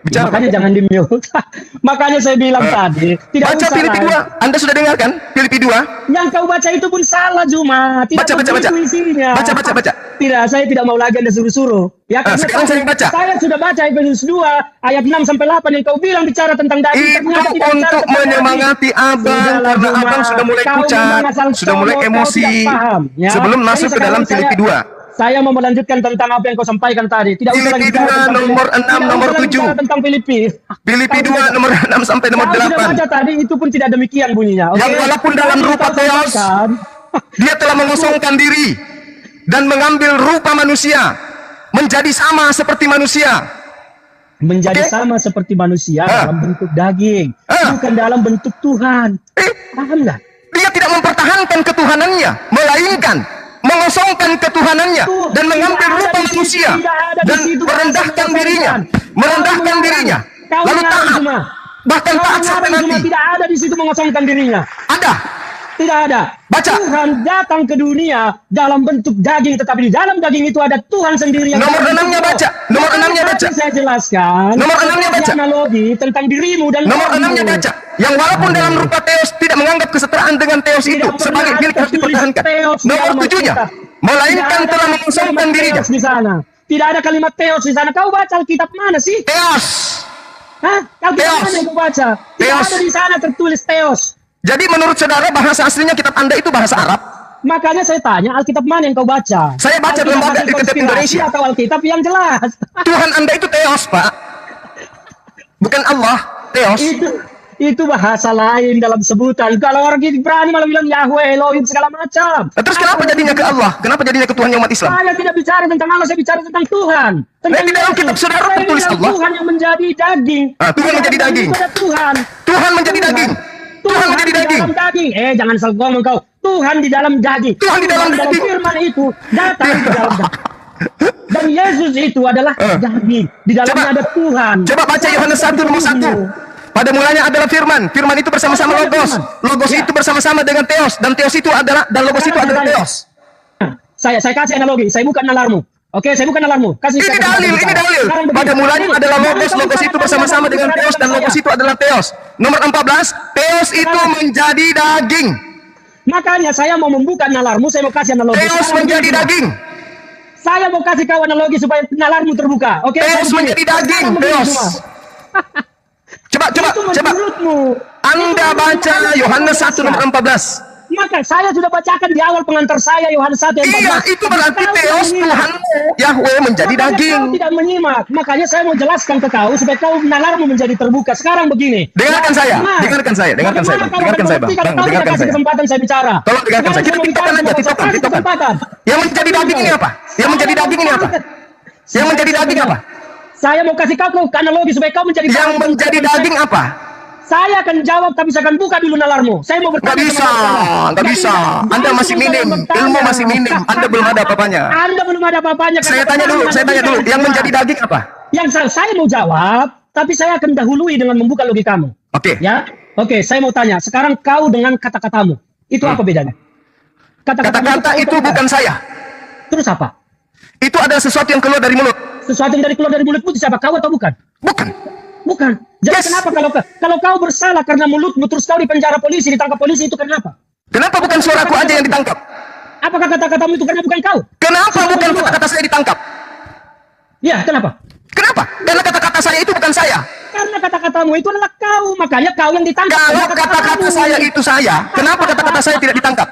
Bicara. Makanya jangan di mute. Makanya saya bilang tadi, tidak baca usah. Filipi 2. Anda sudah dengar kan? Filipi 2. Yang kau baca itu pun salah, Juma. Tidak Baca. isinya. Baca. Tidak, saya tidak mau lagi Anda suruh-suruh. Ya, karena sekarang saya baca. Saya sudah baca Efesus 2 ayat 6 sampai 8 yang kau bilang bicara tentang daging. Itu untuk menyemangati abang karena abang sudah mulai pucat, sudah mulai emosi. Ya. Sebelum masuk ke dalam Filipi 2. Saya mau melanjutkan tentang apa yang kau sampaikan tadi. Tidak usah lagi Filipi 2 nomor 6 nomor 7. tentang Filipi. Filipi 2 nomor 6 sampai nomor Kau sudah 8. baca tadi, itu pun tidak demikian bunyinya. Yang walaupun dalam rupa teos, dia telah mengosongkan diri dan mengambil rupa manusia, menjadi sama seperti manusia. Menjadi sama seperti manusia dalam bentuk daging, bukan dalam bentuk Tuhan. Paham nggak? Dia tidak mempertahankan ketuhanannya, melainkan mengosongkan ketuhanannya dan mengambil rupa manusia dan merendahkan dirinya, lalu taat, bahkan taat sampai mati. Tidak ada di situ mengosongkan dirinya. Ada. Tidak ada. Baca. Tuhan datang ke dunia dalam bentuk daging, tetapi di dalam daging itu ada Tuhan sendiri. Nomor 6-nya baca. Nomor 6-nya baca. Saya jelaskan. Nomor 6-nya baca. Analogi tentang dirimu dan nomor 6-nya baca. Yang walaupun dalam rupa teos tidak menganggap kesetaraan dengan teos itu sebagai milik harus dipertahankan. Nomor 7-nya, melainkan telah mengosongkan dirinya. Di sana. Tidak ada kalimat teos di sana. Kau baca Alkitab mana sih? Teos. Hah? Alkitab mana yang kau baca? Tidak ada di sana tertulis teos. Jadi menurut saudara bahasa aslinya kitab Anda itu bahasa Arab? Makanya saya tanya, Alkitab mana yang kau baca? Saya baca dalam Alkitab Indonesia. Atau Alkitab yang jelas? Tuhan Anda itu teos, Pak. Bukan Allah, teos. Itu bahasa lain dalam sebutan. Kalau orang Ibrani malah bilang Yahweh, Elohim, segala macam. Terus kenapa jadinya ke Allah? Kenapa jadinya ke Tuhan umat Islam? Saya tidak bicara tentang Allah, saya bicara tentang Tuhan. Tentang di dalam kitab saudara tertulis Allah. Tuhan yang menjadi daging. Tuhan menjadi daging. Tuhan menjadi daging. Tuhan menjadi daging. Jangan ngomong kau. Tuhan di dalam daging. Tuhan di dalam daging. Firman itu datang di dalam daging. Dan Yesus itu adalah daging. Di dalamnya ada Tuhan. Coba baca Yohanes 1 nomor 1. Pada mulanya adalah firman. Firman itu bersama-sama Logos. Logos itu bersama-sama dengan Theos. Dan Theos itu adalah, dan Logos itu adalah Theos. Saya kasih analogi. Saya bukan nalarmu. Oke, saya bukan nalarmu. Ini dalil. Pada mulanya adalah Logos. Logos itu bersama-sama dengan Theos. Dan Logos itu adalah Theos. Nomor 14. Theos itu menjadi daging. Makanya saya mau membuka nalarmu. Saya mau kasih analogi. Theos menjadi daging. Saya mau kasih kau analogi supaya nalarmu terbuka. Oke. Theos menjadi daging. Theos. Coba. Anda baca Yohanes 1 nomor 14. Maka saya sudah bacakan di awal pengantar saya Yohanes 1 yang 14. Iya, itu berarti Theos Tuhan Yahweh menjadi daging. Kau tidak menyimak. Makanya saya mau jelaskan ke kau supaya kau nalarmu menjadi terbuka. Sekarang begini. Dengarkan saya, Bang. Dengarkan saya, Bang. Dengarkan saya. Kesempatan saya bicara. Tolong dengarkan saya. Kita tiktokan aja, tiktokan. Yang menjadi daging ini apa? Yang menjadi daging apa? Saya mau kasih kau analogi supaya kau menjadi yang menjadi daging apa? Saya akan jawab tapi saya akan buka dulu nalarmu. Saya mau bertanya. Nggak bisa. Anda masih minim. Ilmu masih minim. Anda belum ada apa-apanya. Anda belum ada apa-apanya. Saya tanya dulu. Yang menjadi daging apa? Yang saya mau jawab, tapi saya akan dahului dengan membuka logikamu. Oke. Ya. Oke, saya mau tanya. Sekarang kau dengan kata-katamu. Itu apa bedanya? Kata-kata itu bukan saya. Terus apa? Itu adalah sesuatu yang keluar dari mulut. Sesuatu yang keluar dari mulutmu itu siapa? Kau atau bukan? Bukan. Bukan. Jadi Yes. kenapa kalau kau bersalah karena mulutmu terus kau di penjara polisi, ditangkap polisi, itu kenapa? Kenapa bukan suaraku aja yang ditangkap? Apakah kata-katamu itu karena bukan kau? Kenapa Siapa bukan yang keluar? kata-kata saya ditangkap? Ya, kenapa? Kenapa? Karena kata-kata saya itu bukan saya. Karena kata-katamu itu adalah kau, makanya kau yang ditangkap. Kalau Karena kata-kata saya itu saya, kenapa kata-kata saya tidak ditangkap?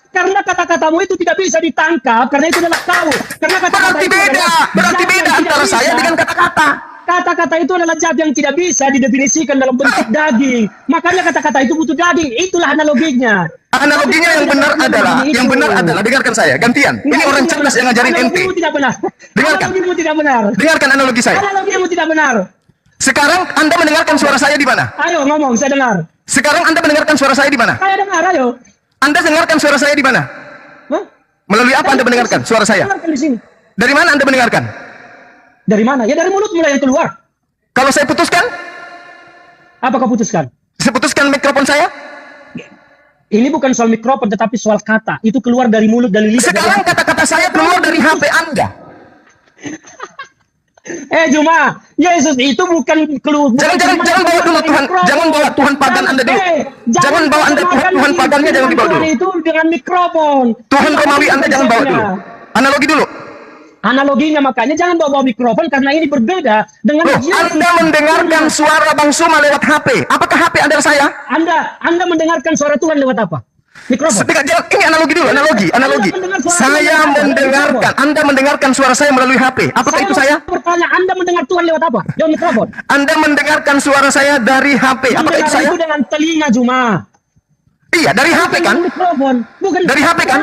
Karena kata-katamu itu tidak bisa ditangkap, karena itu adalah kau. Karena kata-kata Berarti itu beda. adalah Berarti zat beda yang antara tidak saya bisa. dengan kata-kata. Kata-kata itu adalah zat yang tidak bisa didefinisikan dalam bentuk daging. Makanya kata-kata itu butuh daging. Itulah analoginya. Analoginya yang benar adalah, dengarkan saya, gantian. Ini orang cerdas yang ngajarin ente. Analogimu tidak benar. Dengarkan. Analogimu tidak benar. Dengarkan analogi saya. Analogimu tidak benar. Sekarang Anda mendengarkan suara saya di mana? Ayo ngomong, saya dengar. Sekarang Anda mendengarkan suara saya di mana? Saya dengar, ayo. Anda dengarkan suara saya di mana? Hah? Melalui apa Anda mendengarkan suara saya? Dengarkan di sini. Dari mana Anda mendengarkan? Dari mana? Ya dari mulut mulai yang keluar. Kalau saya putuskan, Apa kau putuskan? saya putuskan mikrofon saya. Ini bukan soal mikrofon, tetapi soal kata. Itu keluar dari mulut, dari lidah. Sekarang kata-kata saya keluar dari HP Anda. Juma, Yesus itu bukan keluar. Jangan bawa dulu Tuhan. Jangan bawa Tuhan pagan Anda dulu. Jangan bawa Anda Tuhan pagannya, jangan dibawa dulu. Itu dengan mikrofon. Tuhan Romawi Anda jangan bawa dulu. Analogi dulu. Analoginya makanya jangan bawa mikrofon karena ini berbeda dengan Loh, Anda mendengarkan suara Bang Suma lewat HP. Apakah HP adalah saya? Anda mendengarkan suara Tuhan lewat apa? Mikrofon. Ini analogi dulu, analogi. Saya mendengarkan, Anda mendengarkan suara saya melalui HP. Apakah itu saya? Bertanya, Anda mendengar Tuhan lewat apa? Lewat mikrofon. Anda mendengarkan suara saya dari HP. Apakah itu Mendengar saya? itu dengan telinga Juma. Iya, dari HP kan? Dengan mikrofon. Bukan Dari HP kan?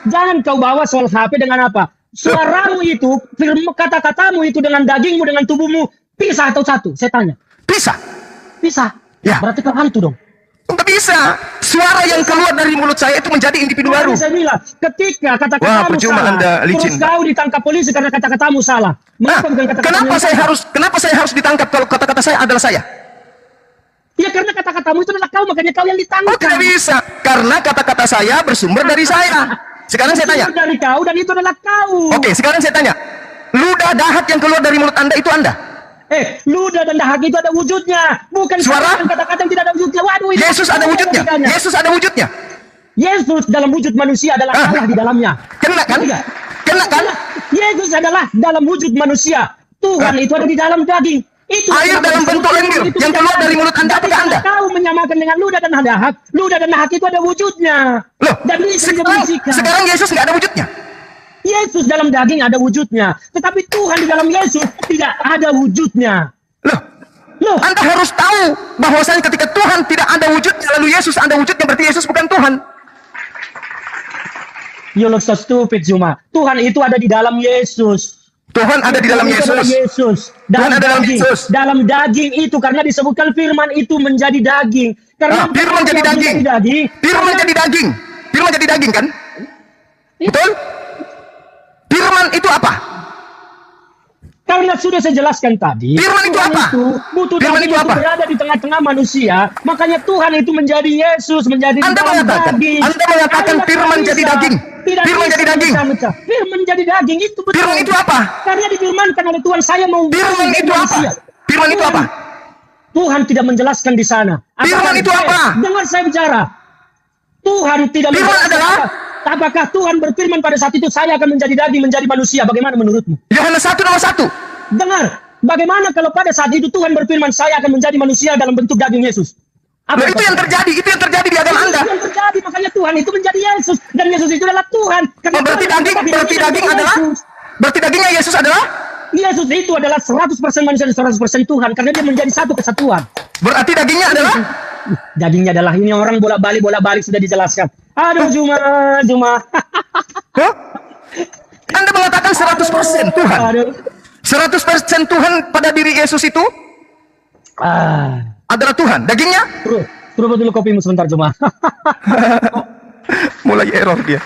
Jangan kau bawa soal HP dengan apa? Suaramu itu, kata-katamu itu dengan dagingmu, dengan tubuhmu pisah atau satu? Saya tanya. Bisa. Pisah. Ya. Berarti kau hantu dong. Enggak bisa. Suara yang keluar dari mulut saya itu menjadi individu baru. Makanya saya bilang, ketika Wah, kata-katamu percuma salah, Anda licin. terus kau ditangkap polisi karena kata-katamu salah. Nah, Mengapa bukan kata-katamu kenapa yang salah? kenapa saya harus ditangkap kalau kata-kata saya adalah saya? Ya karena kata-katamu itu adalah kau, makanya kau yang Oh, ditangkap. tidak bisa. Karena kata-kata saya bersumber dari saya. Sekarang saya tanya. Itu dari kau dan itu adalah kau. Oke, sekarang saya tanya. Ludah dahat yang keluar dari mulut Anda itu Anda? Ludah dan dahak itu ada wujudnya, bukan Suara? kata-kata yang tidak ada wujudnya. Waduh, itu Yesus ada wujudnya. logikanya. Yesus ada wujudnya. Yesus dalam wujud manusia adalah Allah di dalamnya. Kena kan? Iya. Kena kan? Yesus adalah dalam wujud manusia. Tuhan itu ada di dalam daging. Itu Air dalam bentuk lendir yang keluar dari mulut Anda, apakah Anda? Kau menyamakan dengan ludah dan dahak. Ludah dan dahak itu ada wujudnya. Loh, Dan bisa dibersihkan. sekarang Yesus nggak ada wujudnya. Yesus dalam daging ada wujudnya, tetapi Tuhan di dalam Yesus tidak ada wujudnya. Loh, Anda harus tahu bahwasanya ketika Tuhan tidak ada wujudnya, lalu Yesus ada wujudnya, berarti Yesus bukan Tuhan. you look so stupid, Zuma. Tuhan itu ada di dalam Yesus. Tuhan ada di dalam Tuhan itu adalah Yesus. Yesus. Tuhan ada dalam daging. Yesus. Dalam daging itu karena disebutkan firman itu menjadi daging. Karena Firman jadi daging. Firman jadi daging. Firman jadi daging kan? Betul? Firman itu apa? Karena sudah saya jelaskan tadi, Firman itu Tuhan apa? itu butuh Firman daging itu apa? berada di tengah-tengah manusia. Makanya Tuhan itu menjadi Yesus, menjadi Anda dalam mengatakan, daging. Anda mengatakan Anda firman tidak jadi bisa. daging. Tidak Firman bisa jadi daging. dipecah-pecah. Firman jadi daging itu betul. Firman itu apa? Karena difirmankan oleh Tuhan, saya mau Firman itu apa? manusia. Firman itu apa? Tuhan tidak menjelaskan di sana. Firman itu apa? Dengar saya bicara. Tuhan tidak Firman menjelaskan. adalah? Apakah Tuhan berfirman pada saat itu saya akan menjadi daging, menjadi manusia? Bagaimana menurutmu? Yohanes 1 nomor 1. Dengar, bagaimana kalau pada saat itu Tuhan berfirman saya akan menjadi manusia dalam bentuk daging Yesus? Loh, itu yang terjadi di agama Anda. Itu yang terjadi, makanya Tuhan itu menjadi Yesus dan Yesus itu adalah Tuhan. Karena Berarti Tuhan daging adalah adalah? Yesus. Berarti dagingnya Yesus adalah? Yesus itu adalah 100% manusia dan 100% Tuhan karena dia menjadi satu kesatuan. Berarti dagingnya adalah? Dagingnya adalah ini orang bolak-balik sudah dijelaskan. Aduh Juma. Hah? Anda mengatakan 100% Tuhan. Aduh. 100% Tuhan pada diri Yesus itu adalah Tuhan. Dagingnya? Suruh dulu kopimu sebentar Juma. Mulai error dia.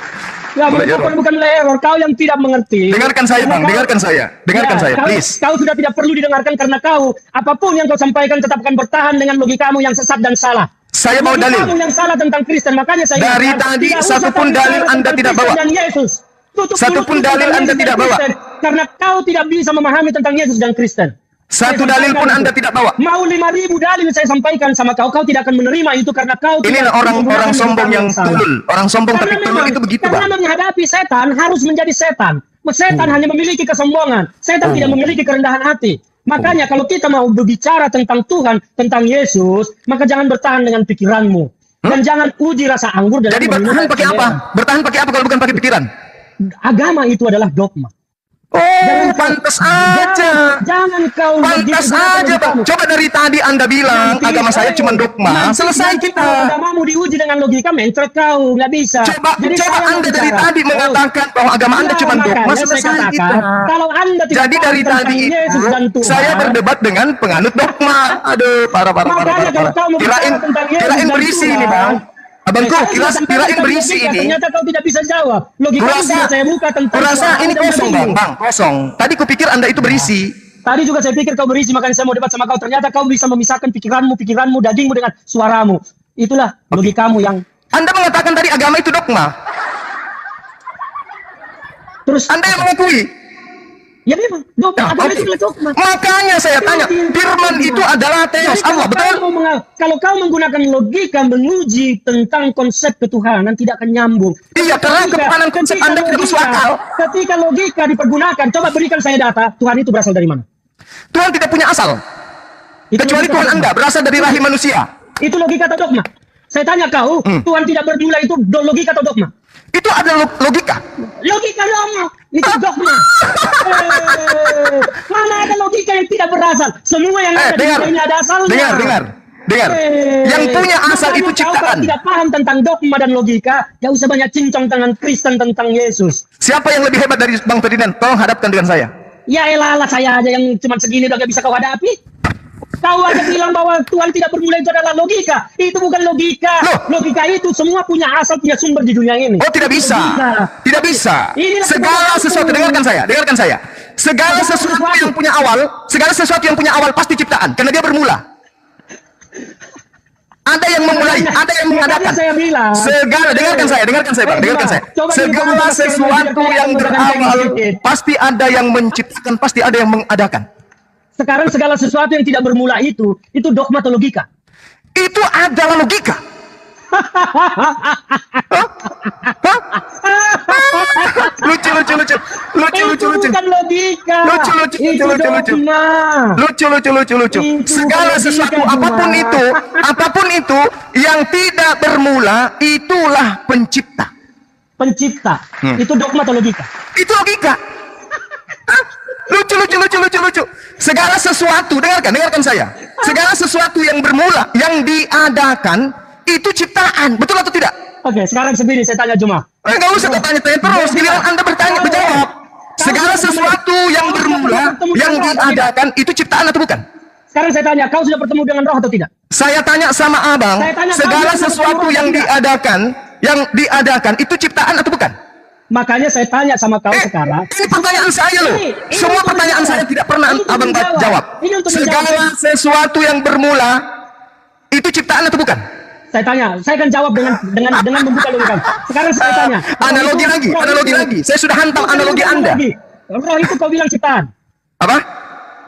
Ya, bukan error. Kau yang tidak mengerti. Dengarkan saya, Bang. Dengarkan saya, please. Kau sudah tidak perlu didengarkan karena kau apapun yang kau sampaikan tetap akan bertahan dengan logikamu yang sesat dan salah. Saya bawa dalil. Kamu yang salah tentang Kristen, makanya saya Dari tadi satupun dalil Anda tidak bawa. Yesus. Satupun dalil Anda tidak bawa. Karena kau tidak bisa memahami tentang Yesus dan Kristen. Satu dalil pun Anda tidak bawa. Mau 5.000 dalil saya sampaikan sama kau, kau tidak akan menerima itu karena kau. Ini orang-orang sombong yang tulul. Orang sombong tapi tulul itu begitu, Bang. Karena menghadapi setan harus menjadi setan. Setan hanya memiliki kesombongan. Setan tidak memiliki kerendahan hati. Makanya kalau kita mau berbicara tentang Tuhan, tentang Yesus, maka jangan bertahan dengan pikiranmu. Dan jangan uji rasa anggur. Jadi bertahan pakai apa? Bertahan pakai apa kalau bukan pakai pikiran? Agama itu adalah dogma. Oh, pantas aja. Jangan kau pantas aja, Bang. Coba dari tadi Anda bilang agama saya cuma dogma. Selesai kita. Agamamu diuji dengan logika, mencret kau, nggak bisa. Coba Anda dari tadi mengatakan bahwa agama Anda cuma dogma. Selesai kita. Kalau Anda tidak jadi dari tadi itu saya berdebat dengan penganut dogma. Aduh, parah. Kirain berisi ini, Bang. Abangku, kirain berisi ini. Ternyata kau tidak bisa jawab. Logika saya buka tentang. Kurasa ini kosong, Bang. Kosong. Tadi kupikir Anda itu berisi. Tadi juga saya pikir kau berisi, makanya saya mau debat sama kau. Ternyata kau bisa memisahkan pikiranmu, dagingmu dengan suaramu. Itulah logikamu yang. Anda mengatakan tadi agama itu dogma. Terus Anda yang mengakui. Ya memang, agama itu dogma. Makanya saya tanya, firman itu adalah teos Allah, betul? Kalau kau menggunakan logika menguji tentang konsep ketuhanan tidak akan nyambung. Iya, karena ketuhanan konsep Anda tidak masuk akal. Ketika logika dipergunakan, coba berikan saya data, Tuhan itu berasal dari mana? Tuhan tidak punya asal. Kecuali Tuhan Anda berasal dari rahim manusia. Itu logika atau dogma? Saya tanya kau, Tuhan tidak bermula itu logika atau dogma? Itu adalah logika. Logika dogma. Itu dogma. Mana ada logika yang tidak berasal? Semua yang ada di dunia ada asalnya. Dengar. Yang punya asal itu ciptaan. Kalau tidak paham tentang dogma dan logika, gak usah banyak cincong dengan Kristen tentang Yesus. Siapa yang lebih hebat dari Bang Ferdinand? Tolong hadapkan dengan saya. Ya elah, saya aja yang cuma segini udah gak bisa kau hadapi. Kau aja bilang bahwa Tuhan tidak bermula itu adalah logika. Itu bukan logika. Logika itu semua punya asal, punya sumber di dunia ini. Oh, tidak bisa. Tidak bisa. Segala sesuatu, dengarkan saya. Segala sesuatu yang punya awal, pasti ciptaan. Karena dia bermula. Ada yang memulai, ada yang mengadakan. Dengarkan saya, Bang. Segala sesuatu yang berawal, pasti ada yang menciptakan, pasti ada yang mengadakan. Sekarang segala sesuatu yang tidak bermula itu dogma atau logika? Itu adalah logika. Lucu. Bukan logika. Lucu. Segala sesuatu apapun itu yang tidak bermula itulah pencipta. Itu dogma atau logika? Itu logika. Lucu. Segala sesuatu, dengarkan saya. Segala sesuatu yang bermula, yang diadakan, itu ciptaan. Betul atau tidak? Oke, sekarang sendiri saya tanya cuma. Enggak usah tanya-tanya terus. Giliran Anda berjawab. Segala sesuatu yang bermula, yang diadakan, itu ciptaan atau bukan? Sekarang saya tanya, kau sudah bertemu dengan roh atau tidak? Saya tanya sama abang, segala sesuatu yang diadakan, itu ciptaan atau bukan? Makanya saya tanya sama kau sekarang. Ini pertanyaan saya loh. Semua pertanyaan saya tidak pernah abang jawab. Segala sesuatu yang bermula itu ciptaan atau bukan? Saya tanya, saya akan jawab dengan membuka logika. Sekarang saya tanya. Analogi lagi. Saya sudah hantam analogi Anda. Roh itu kau bilang ciptaan. Apa?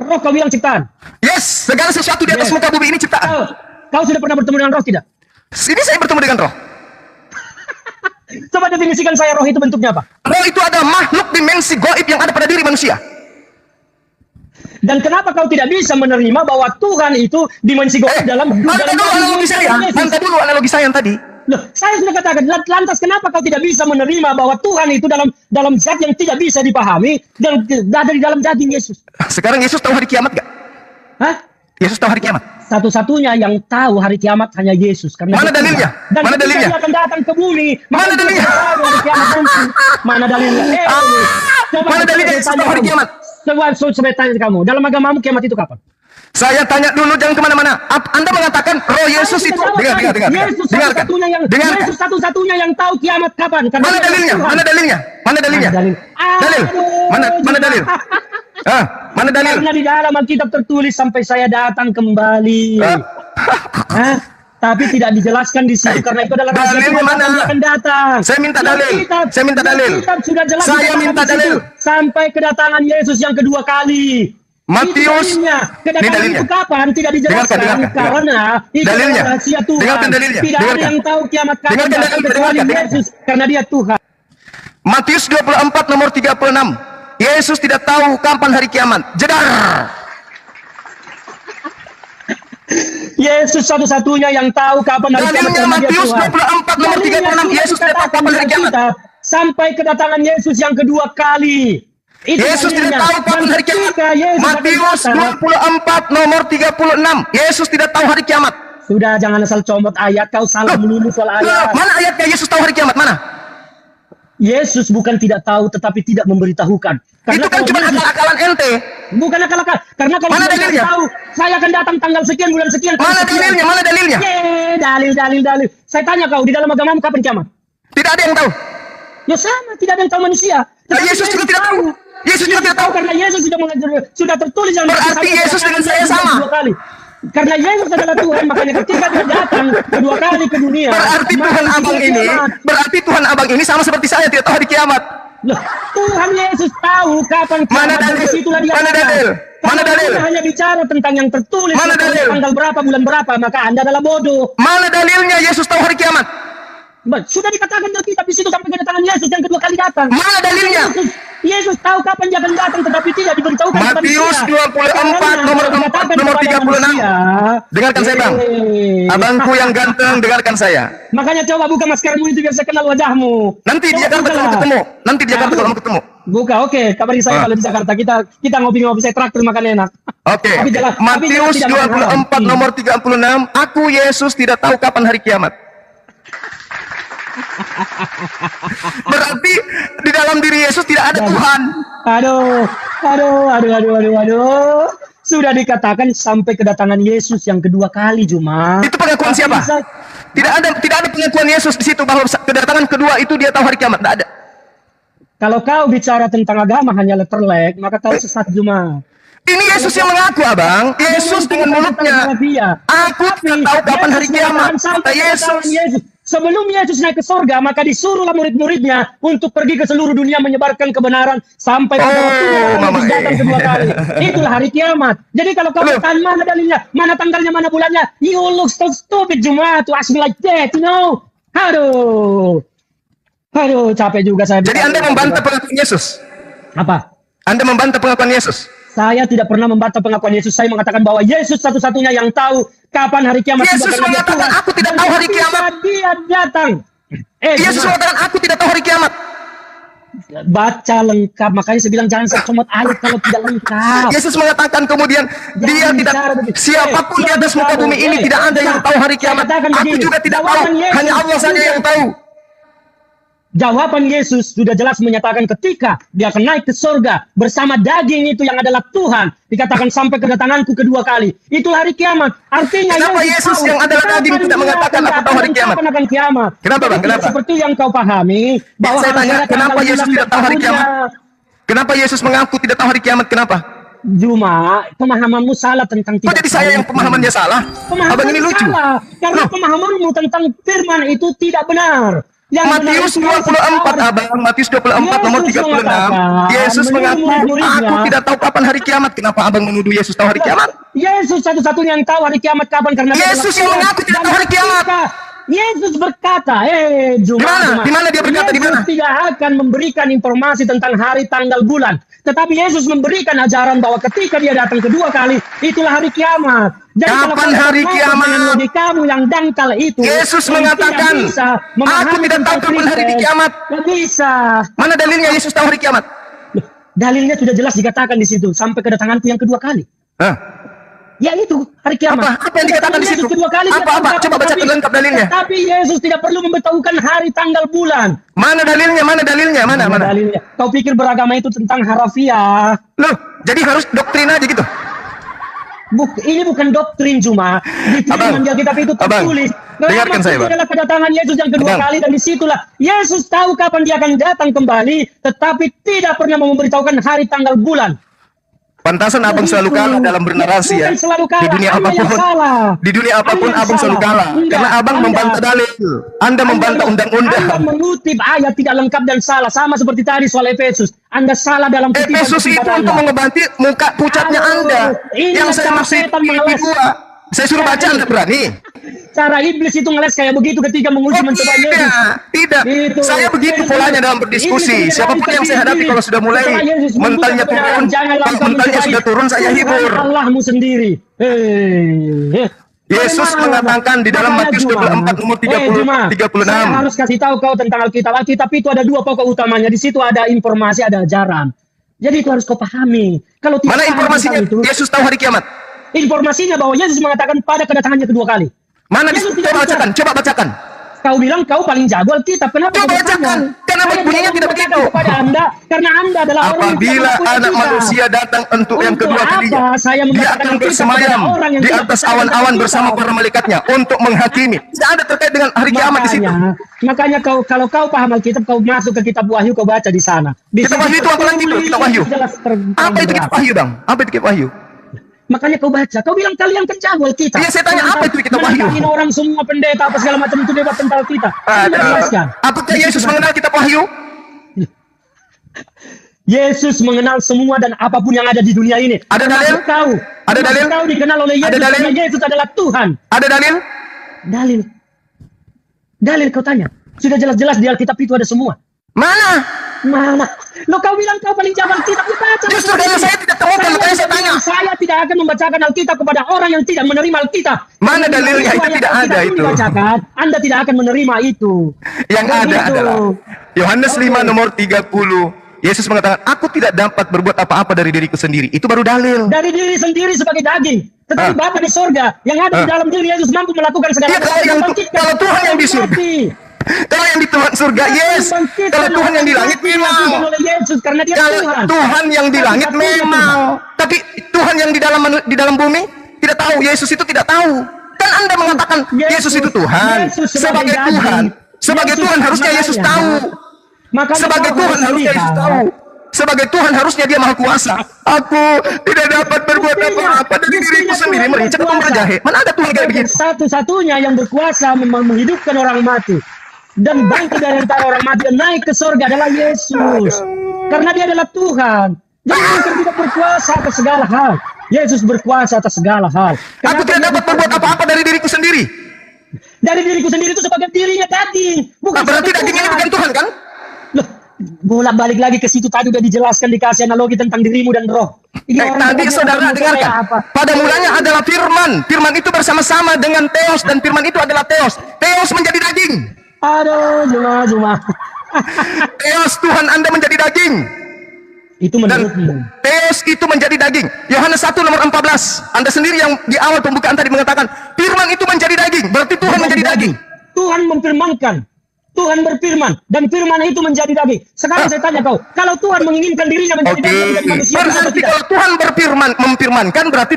Roh kau bilang ciptaan. Yes, segala sesuatu di atas muka bumi ini ciptaan. Kau sudah pernah bertemu dengan roh tidak? Ini saya bertemu dengan roh. Coba definisikan saya roh itu bentuknya apa? Roh itu adalah makhluk dimensi gaib yang ada pada diri manusia. Dan kenapa kau tidak bisa menerima bahwa Tuhan itu dimensi gaib dalam analogi saya. Nanti dulu analogi saya yang tadi. Loh, saya sudah katakan, lantas kenapa kau tidak bisa menerima bahwa Tuhan itu dalam zat yang tidak bisa dipahami dan ada di dalam daging Yesus? Sekarang Yesus tahu hari kiamat gak? Hah? Yesus tahu hari kiamat? Satu-satunya yang tahu hari kiamat hanya Yesus. Mana dalilnya? Dan dia akan datang ke bumi. Mana dalilnya? Mana dalilnya? Mana dalilnya Yesus tahu hari kiamat? Coba tanya kamu, dalam agamamu kiamat itu kapan? Saya tanya dulu, jangan kemana-mana. Anda mengatakan roh Yesus itu. Dengar. Yesus satu-satunya yang tahu kiamat kapan. Mana dalilnya? Mana dalil? Mana dalil? Mana dalil? Karena di dalam Alkitab tertulis sampai saya datang kembali. Tapi tidak dijelaskan di situ karena itu adalah rahasia dalilnya Tuhan mana? yang akan datang. Saya minta Yang dalil. kitab- Saya minta yang dalil. kitab sudah jelas Saya dikatakan minta di situ, dalil. sampai kedatangan Yesus yang kedua kali. Matius, Itu dalilnya. ini Kedatangan dalilnya. itu kapan? Tidak dijelaskan dengarkan. karena itu Dalilnya. adalah rahasia Tuhan. Dengarkan dalilnya. Tidak ada Dengarkan. yang tahu kiamat kapan Dengarkan datang dalilnya. kecuali Dengarkan. Yesus karena Dia Tuhan. Matius 24 nomor 36. Yesus tidak tahu kapan hari kiamat. Jedar. Yesus satu-satunya yang tahu kapan hari kiamat Dalilnya karena Dia Matius Tuhan. 24 nomor Dalilnya 36. sudah Yesus tidak tahu dikatakan kapan hari dalam kiamat. kitab, sampai kedatangan Yesus yang kedua kali. Itu Yesus tidak dalilnya. tahu kapan Dan hari kiamat. ketika Yesus akan Matius datang, 24 nomor 36. Yesus tidak tahu hari kiamat. sudah jangan asal comot ayat, kau salah melulu soal ayat. Mana ayatnya Yesus tahu hari kiamat? Mana? Yesus bukan tidak tahu tetapi tidak memberitahukan. Itu kan kalau cuma Yesus- akal-akalan ente. bukan akal-akal. Karena kalau Mana Yesus dalilnya? tahu saya akan datang tanggal sekian bulan sekian. Mana tanggal sekian. dalilnya? Mana dalilnya? Dalil. Saya tanya kau, di dalam agamamu kapan kiamat? Tidak ada yang tahu. Ya sama, tidak ada yang tahu manusia. Tetapi Yesus juga tidak tahu. Yesus juga tidak tahu. Karena Yesus sudah tertulis dalam Berarti Alkitab, Yesus dengan saya Yesus sama. kedua kali. Karena Yesus adalah Tuhan, makanya ketika Dia datang kedua kali ke dunia, Berarti maka Tuhan abang hari ini, kiamat. berarti Tuhan abang ini sama seperti saya tidak tahu hari kiamat. Loh, Tuhan Yesus tahu kapan Mana kiamat, dan dalil? disitulah Dia Mana datang. dalil? Mana Kalau dalil? Anda hanya bicara tentang yang tertulis, Mana dalil? tanggal berapa, bulan berapa, maka Anda adalah bodoh. Mana dalilnya Yesus tahu hari kiamat? Sudah dikatakan dalam kitab di situ sampai kedatangan Yesus yang kedua kali datang. Mana dalilnya? Yesus tahu kapan Dia akan datang, tetapi tidak diberitahukan kepada Matius manusia. 24 Karena nomor kalau dikatakan 4 nomor kepada 36. manusia, Dengarkan saya bang. Abangku yang ganteng, dengarkan saya. Makanya coba buka maskermu itu biar saya kenal wajahmu. Nanti di Coba Jakarta bukalah. kalau ketemu. Nanti di Jakarta kalau ketemu. Buka, oke. Kabari saya Ah. kalau di Jakarta kita ngopi-ngopi, saya traktir makan enak. Oke. Tapi jangan- tapi jangan Matius tidak makan 24 haram. nomor 36. Aku Yesus tidak tahu kapan hari kiamat. Berarti di dalam diri Yesus tidak ada Tuhan. Aduh. Sudah dikatakan sampai kedatangan Yesus yang kedua kali, Juma. Itu pengakuan siapa? Bisa- Tidak ada pengakuan Yesus di situ bahwa kedatangan kedua itu dia tahu hari kiamat. Tidak ada. Kalau kau bicara tentang agama hanya letterlek, maka kau sesat, Juma. Ini Yesus yang mengaku, abang. Yesus dengan mulutnya. Aku tidak tahu kapan hari kiamat. Kata Yesus. Sebelum Yesus naik ke sorga, maka disuruhlah murid-muridnya untuk pergi ke seluruh dunia menyebarkan kebenaran sampai pada waktunya Mama. Yesus datang kedua kali. Itulah hari kiamat. Jadi kalau kau Loh. bertanya mana dalilnya, mana tanggalnya, mana bulannya, you look so stupid, Juma, to ask me like that, you know? Aduh, capek juga saya. Jadi Anda membantah pengakuan Yesus. Apa? Anda membantah pengakuan Yesus. Saya tidak pernah membantah pengakuan Yesus. Saya mengatakan bahwa Yesus satu-satunya yang tahu kapan hari kiamat. Yesus Karena Dia mengatakan, Tuhan. "Aku tidak Dan tahu hari ketika kiamat." Dia datang. Yesus Jemaat, mengatakan aku tidak tahu hari kiamat. baca lengkap. Makanya saya bilang jangan secomot ayat kalau tidak lengkap. Yesus mengatakan kemudian dia Jangan tidak bicara begitu. siapapun di atas muka bumi ini tidak ada yang tahu hari kiamat. Saya katakan Aku begini, juga tidak tahu. jawaban Yesus Hanya Allah saja sudah- yang tahu. Jawaban Yesus sudah jelas menyatakan ketika Dia akan naik ke surga bersama daging itu yang adalah Tuhan. Dikatakan sampai kedatanganku kedua kali. Itulah hari kiamat. Artinya Kenapa Yesus tahu yang adalah kapan daging tidak Dia mengatakan akan aku tahu hari datang, kiamat? kapan akan kiamat. Kenapa, Bang? Jadi tidak Kenapa? seperti yang kau pahami bahwa Saya harus tanya, ada kenapa tanggal Yesus bulan tidak tahu hari tahunnya. kiamat? Kenapa Yesus mengaku tidak tahu hari kiamat? Kenapa? Cuma pemahamanmu salah tentang Kok jadi saya yang pemahamannya salah? Pemahaman Abang ini lucu. salah. Karena pemahamanmu tentang firman itu tidak benar. Yang Matius benar itu 24 Yesus abang, Matius 24 nomor Yesus 36. mengatakan, Yesus mengaku murid-muridnya, aku tidak tahu kapan hari kiamat. Kenapa abang menuduh Yesus tahu hari kiamat? Yesus satu-satunya yang tahu hari kiamat kapan karena Dia Yesus adalah yang Tuhan. mengaku tidak Dan tahu hari kiamat. ketika Yesus berkata, Di mana? Di mana dia berkata? Di mana? Yesus tidak akan memberikan informasi tentang hari, tanggal, bulan. Tetapi Yesus memberikan ajaran bahwa ketika Dia datang kedua kali, itulah hari kiamat. Jadi kalau Kapan kau hari berkata kiamat? dengan logikamu yang dangkal itu, Yesus yang mengatakan, tidak bisa aku memahami tidak tahu tentang kapan hari Kristen, kiamat. Tidak bisa. Mana dalilnya Yesus tahu hari kiamat? Loh, dalilnya sudah jelas dikatakan di situ sampai kedatanganku yang kedua kali. Hah? Ya itu hari kiamat. Apa yang dikatakan di situ? Yesus kedua kali Apa? dia Coba baca tetapi- lengkap dalilnya. Tapi Yesus tidak perlu memberitahukan hari, tanggal, bulan. Mana dalilnya? Mana dalilnya? Mana? Mana? Dalilnya. Kau pikir beragama itu tentang harafiah? Loh, jadi harus doktrin aja gitu. Ini bukan doktrin cuma di Abang, firman Alkitab itu Abang, tertulis. dengarkan saya, Itu Bang. adalah kedatangan Yesus yang kedua Abang. kali dan disitulah Yesus tahu kapan Dia akan datang kembali, tetapi tidak pernah memberitahukan hari, tanggal, bulan. Pantasan abang selalu kalah dalam bernarasi ya. Bukan selalu kalah, Di dunia Anda yang apapun, salah. di dunia apapun Anda yang abang selalu salah. kalah. Enggak, Karena abang Anda- membantah dalil. Anda membantah undang-undang. Anda mengutip ayat tidak lengkap dan salah, sama seperti tadi soal Efesus. Anda salah dalam kutipan Efesus itu Anda. untuk mengobanti muka pucatnya Aduh, Anda. ini Yang saya cara maksud setan Filipi mengeles. 2. Saya suruh baca, Anda berani? Cara iblis itu ngeles kayak begitu ketika menguji mencoba Yesus. Tidak. Itu. Saya begitu Yesus polanya itu- dalam berdiskusi. Iblis itu Siapapun tidak yang saya hadapi sendiri. kalau sudah mulai Setelah Yesus membuka mentalnya kebenaran, turun, janganlah kalau engkau mentalnya mencobai sudah turun, saya Tuhan hibur. Allahmu sendiri. Yesus mengatakan di dalam Matius 24 nomor 36. Saya harus kasih tahu kau tentang Alkitab. Alkitab itu ada dua pokok utamanya. Di situ ada informasi, ada ajaran. Jadi itu harus kau pahami. Kalau tidak Mana paham informasinya? tentang itu, Yesus tahu hari kiamat. informasinya bahwa Yesus mengatakan pada kedatangannya kedua kali. Mana? Yesus tidak Coba bicara. bacakan, coba bacakan. Kau bilang kau paling jago Alkitab. Kenapa Coba kau bacakan. bertanya? Kenapa Saya bunyinya tidak membacakan begitu? kepada Anda karena Anda adalah orang yang tidak Apabila mengakui anak Alkitab. manusia datang untuk yang Untuk kedua apa kalinya, saya dia membacakan akan Alkitab bersemayam kepada orang yang di tidak atas percaya awan-awan Alkitab? bersama para malaikatnya untuk menghakimi. Tidak ada terkait dengan hari kiamat di situ. Makanya kalau kau paham Alkitab, kau masuk ke kitab Wahyu, kau baca di sana. Di Kitab situ Wahyu itu apa lagi itu? Kitab Wahyu. jelas Apa itu kitab Wahyu, Bang? Apa itu kitab Wahyu? Makanya kau baca, kau bilang kalian kan jago Alkitab. Iya, saya tanya, apa itu kitab Wahyu? Menantangin orang semua pendeta apa segala macam itu debat tentang Alkitab. Anda Ada. jelaskan. Apakah Yesus mengenal kitab Wahyu? Yesus mengenal semua dan apapun yang ada di dunia ini. Ada dalil? Termasuk Kau. Ada Termasuk dalil? Kau dikenal oleh Yesus Ada dalil? karena Yesus adalah Tuhan. Ada dalil? Dalil. Dalil kau tanya. Sudah jelas-jelas di Alkitab itu ada semua. Mana? Mana? Lo kau bilang kau paling jago Alkitab, lu baca. Justru dalil saya tidak temukan, makanya saya tanya. Saya tidak akan membacakan Alkitab kepada orang yang tidak menerima Alkitab. Mana dalilnya? Itu Ayat tidak Alkitab ada yang itu. dibacakan, Anda tidak akan menerima itu. Yang ada Begitu. adalah Yohanes Oke. 5 nomor 30. Yesus mengatakan, aku tidak dapat berbuat apa-apa dari diriku sendiri. Itu baru dalil. Dari diri sendiri sebagai daging. Tetapi Bapa di sorga yang ada di dalam diri Yesus mampu melakukan segala Iya, kalau Tuhan yang di surga. Kalau yang di Tuhan surga, yes. Kalau Tuhan yang di langit, memang. Yesus karena dia Kalau Tuhan. Tuhan yang di langit, memang. Tapi Tuhan yang di dalam bumi tidak tahu. Yesus itu tidak tahu. Kan Anda mengatakan Yesus itu Tuhan. Yesus Sebagai daging. Tuhan, sebagai Yesus Tuhan harusnya Yesus makanya. tahu. Makanya Sebagai kau Tuhan harus harusnya Yesus lihat. tahu. Sebagai Tuhan harusnya dia maha kuasa. Aku tidak dapat berbuat apa-apa dari diriku sendiri. Merincak atau merjahe. Mana ada Tuhan kayak begitu? Satu-satunya yang berkuasa menghidupkan orang mati dan bangkit dari antara orang mati dan naik ke surga adalah Yesus. Karena dia adalah Tuhan. Jadi bukan tidak berkuasa atas segala hal. Yesus berkuasa atas segala hal. Aku Kenapa tidak dapat Yesus berbuat apa-apa dari diriku sendiri. Dari diriku sendiri itu sebagai dirinya daging. Bukan Berarti sebagai daging ini Tuhan. bukan Tuhan kan? Loh, bolak balik lagi ke situ tadi udah dijelaskan, dikasih analogi tentang dirimu dan roh. Ini orang Tadi bukan saudara orang dengarkan. apa. Pada mulanya adalah firman. Firman itu bersama-sama dengan Theos. Dan firman itu adalah Theos. Theos menjadi daging. Aduh, cuma. Theos Tuhan Anda menjadi daging. Itu Dan menurutmu. Theos itu menjadi daging. Yohanes 1 nomor 14. Anda sendiri yang di awal pembukaan tadi mengatakan firman itu menjadi daging. Berarti Tuhan menjadi daging. Tuhan memfirmankan. Tuhan berfirman dan firman itu menjadi daging. Sekarang saya tanya kau, kalau Tuhan menginginkan dirinya menjadi Oke. daging dan manusia, bisa atau Berarti tidak? kalau Tuhan memfirmankan berarti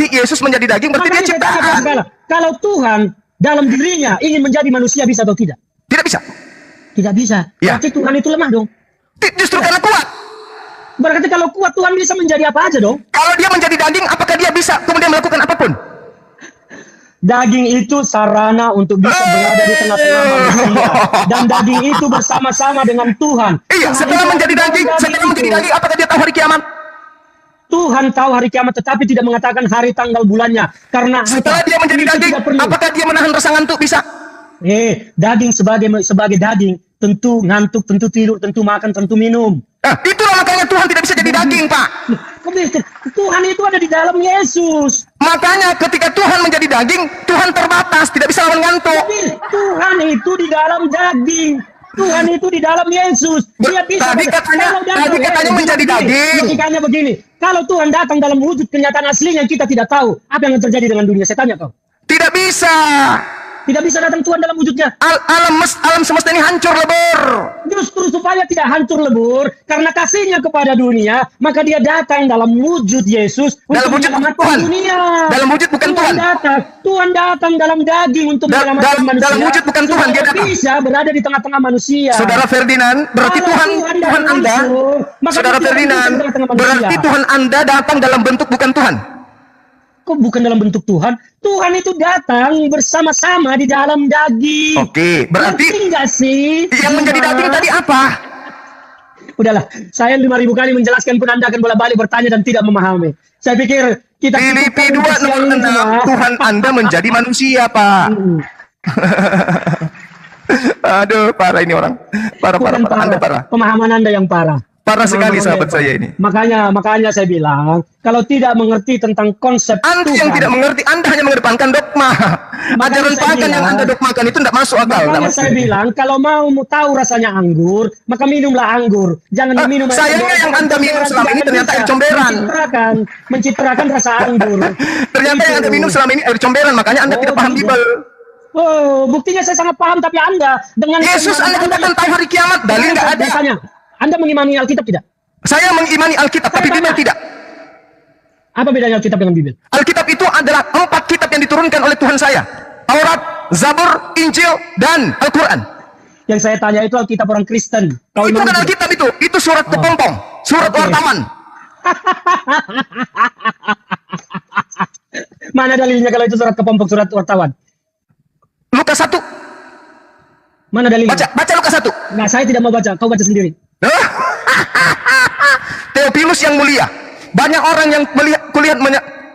Yesus menjadi daging, berarti dia Makanya saya tanya kau ciptaan. segala. Kalau Tuhan dalam dirinya ingin menjadi manusia, bisa atau tidak? Tidak bisa. Tidak bisa. Ya. Berarti Tuhan itu lemah dong. Justru karena kuat. Berarti kalau kuat Tuhan bisa menjadi apa aja dong. Kalau dia menjadi daging, apakah dia bisa kemudian melakukan apapun? Daging itu sarana untuk bisa berada di tengah-tengah manusia. Dan daging itu bersama-sama dengan Tuhan. Iya, Tuhan setelah itu menjadi dalam daging, itu. apakah dia tahu hari kiamat? Tuhan tahu hari kiamat tetapi tidak mengatakan hari tanggal bulannya. Karena Setelah apa? dia menjadi Itu daging, tidak perlu. apakah dia menahan rasa ngantuk? Bisa. Daging sebagai daging tentu ngantuk, tentu tidur, tentu makan, tentu minum. Itulah makanya Tuhan tidak bisa jadi daging, Pak. Tuhan itu ada di dalam Yesus. Makanya ketika Tuhan menjadi daging, Tuhan terbatas, tidak bisa lawan ngantuk. Tapi Tuhan itu di dalam daging. Tuhan itu di dalam Yesus. Dia bisa. Tadi katanya menjadi daging. Logikanya begini. Kalau Tuhan datang dalam wujud kenyataan aslinya kita tidak tahu apa yang terjadi dengan dunia. Saya tanya kau. Tidak bisa. Tidak bisa datang Tuhan dalam wujudnya. Alam semesta ini hancur lebur. Justru supaya tidak hancur lebur, karena kasihnya kepada dunia, maka dia datang dalam wujud Yesus Dalam untuk wujud bukan menyelamatkan Tuhan. dunia. Dalam wujud bukan Tuhan. Tuhan datang dalam daging untuk menyelamatkan manusia. Dalam wujud bukan Tuhan, dia datang. Bisa berada di tengah-tengah manusia. Saudara Ferdinand, berarti Kalau Tuhan datang Anda, langsung, maka Saudara dia tidak Ferdinand, di tengah-tengah manusia. berarti Tuhan Anda datang dalam bentuk bukan Tuhan. Kok bukan dalam bentuk Tuhan? Tuhan itu datang bersama-sama di dalam daging. Oke, berarti Ngerti nggak sih? yang menjadi daging tadi apa? Udahlah, saya 5.000 kali menjelaskan pun Anda akan bolak-balik bertanya dan tidak memahami. Saya pikir kita Filipi cukupkan 2 nomor untuk siang ini 6, semua. Tuhan Anda menjadi manusia, Pak. Aduh, parah ini orang. Parah. Bukan Anda parah. Pemahaman Anda yang parah. Parah sekali Pemahaman sahabat Anda yang saya parah. ini. Makanya saya bilang, kalau tidak mengerti tentang konsep Anda Tuhan, yang tidak mengerti, Anda hanya mengedepankan dogma. Ajaran saya pagan yang bilang- Anda dogmakan itu tidak masuk akal. makanya saya bilang, kalau mau tahu rasanya anggur, maka minumlah anggur. Jangan minum air sayangnya comberan. yang Anda minum selama ini Tidak ternyata bisa air comberan. mencitrakan rasa anggur. Ternyata yang Anda minum selama ini air comberan, makanya Anda tidak paham tidak. Bible. Oh, buktinya saya sangat paham, tapi Anda dengan Yesus Anda katakan tahu hari kiamat, dalil nggak ada. Saya tanya, Anda mengimani Alkitab tidak? Saya mengimani Alkitab, tapi Bible tidak. Apa bedanya Alkitab dengan Bible? Alkitab itu adalah 4 kitab yang diturunkan oleh Tuhan saya. Taurat, Zabur, Injil, dan Al-Quran. Yang saya tanya itu Alkitab orang Kristen. Kau Itu imani bukan tidak? Alkitab itu surat kepompong, surat Oke. wartawan. Mana dalilnya kalau itu surat kepompong, surat wartawan? Lukas 1, Mana dalilnya? baca Lukas 1. Nah, saya tidak mau baca. Kau baca sendiri. Teopilus yang mulia, banyak orang yang kulihat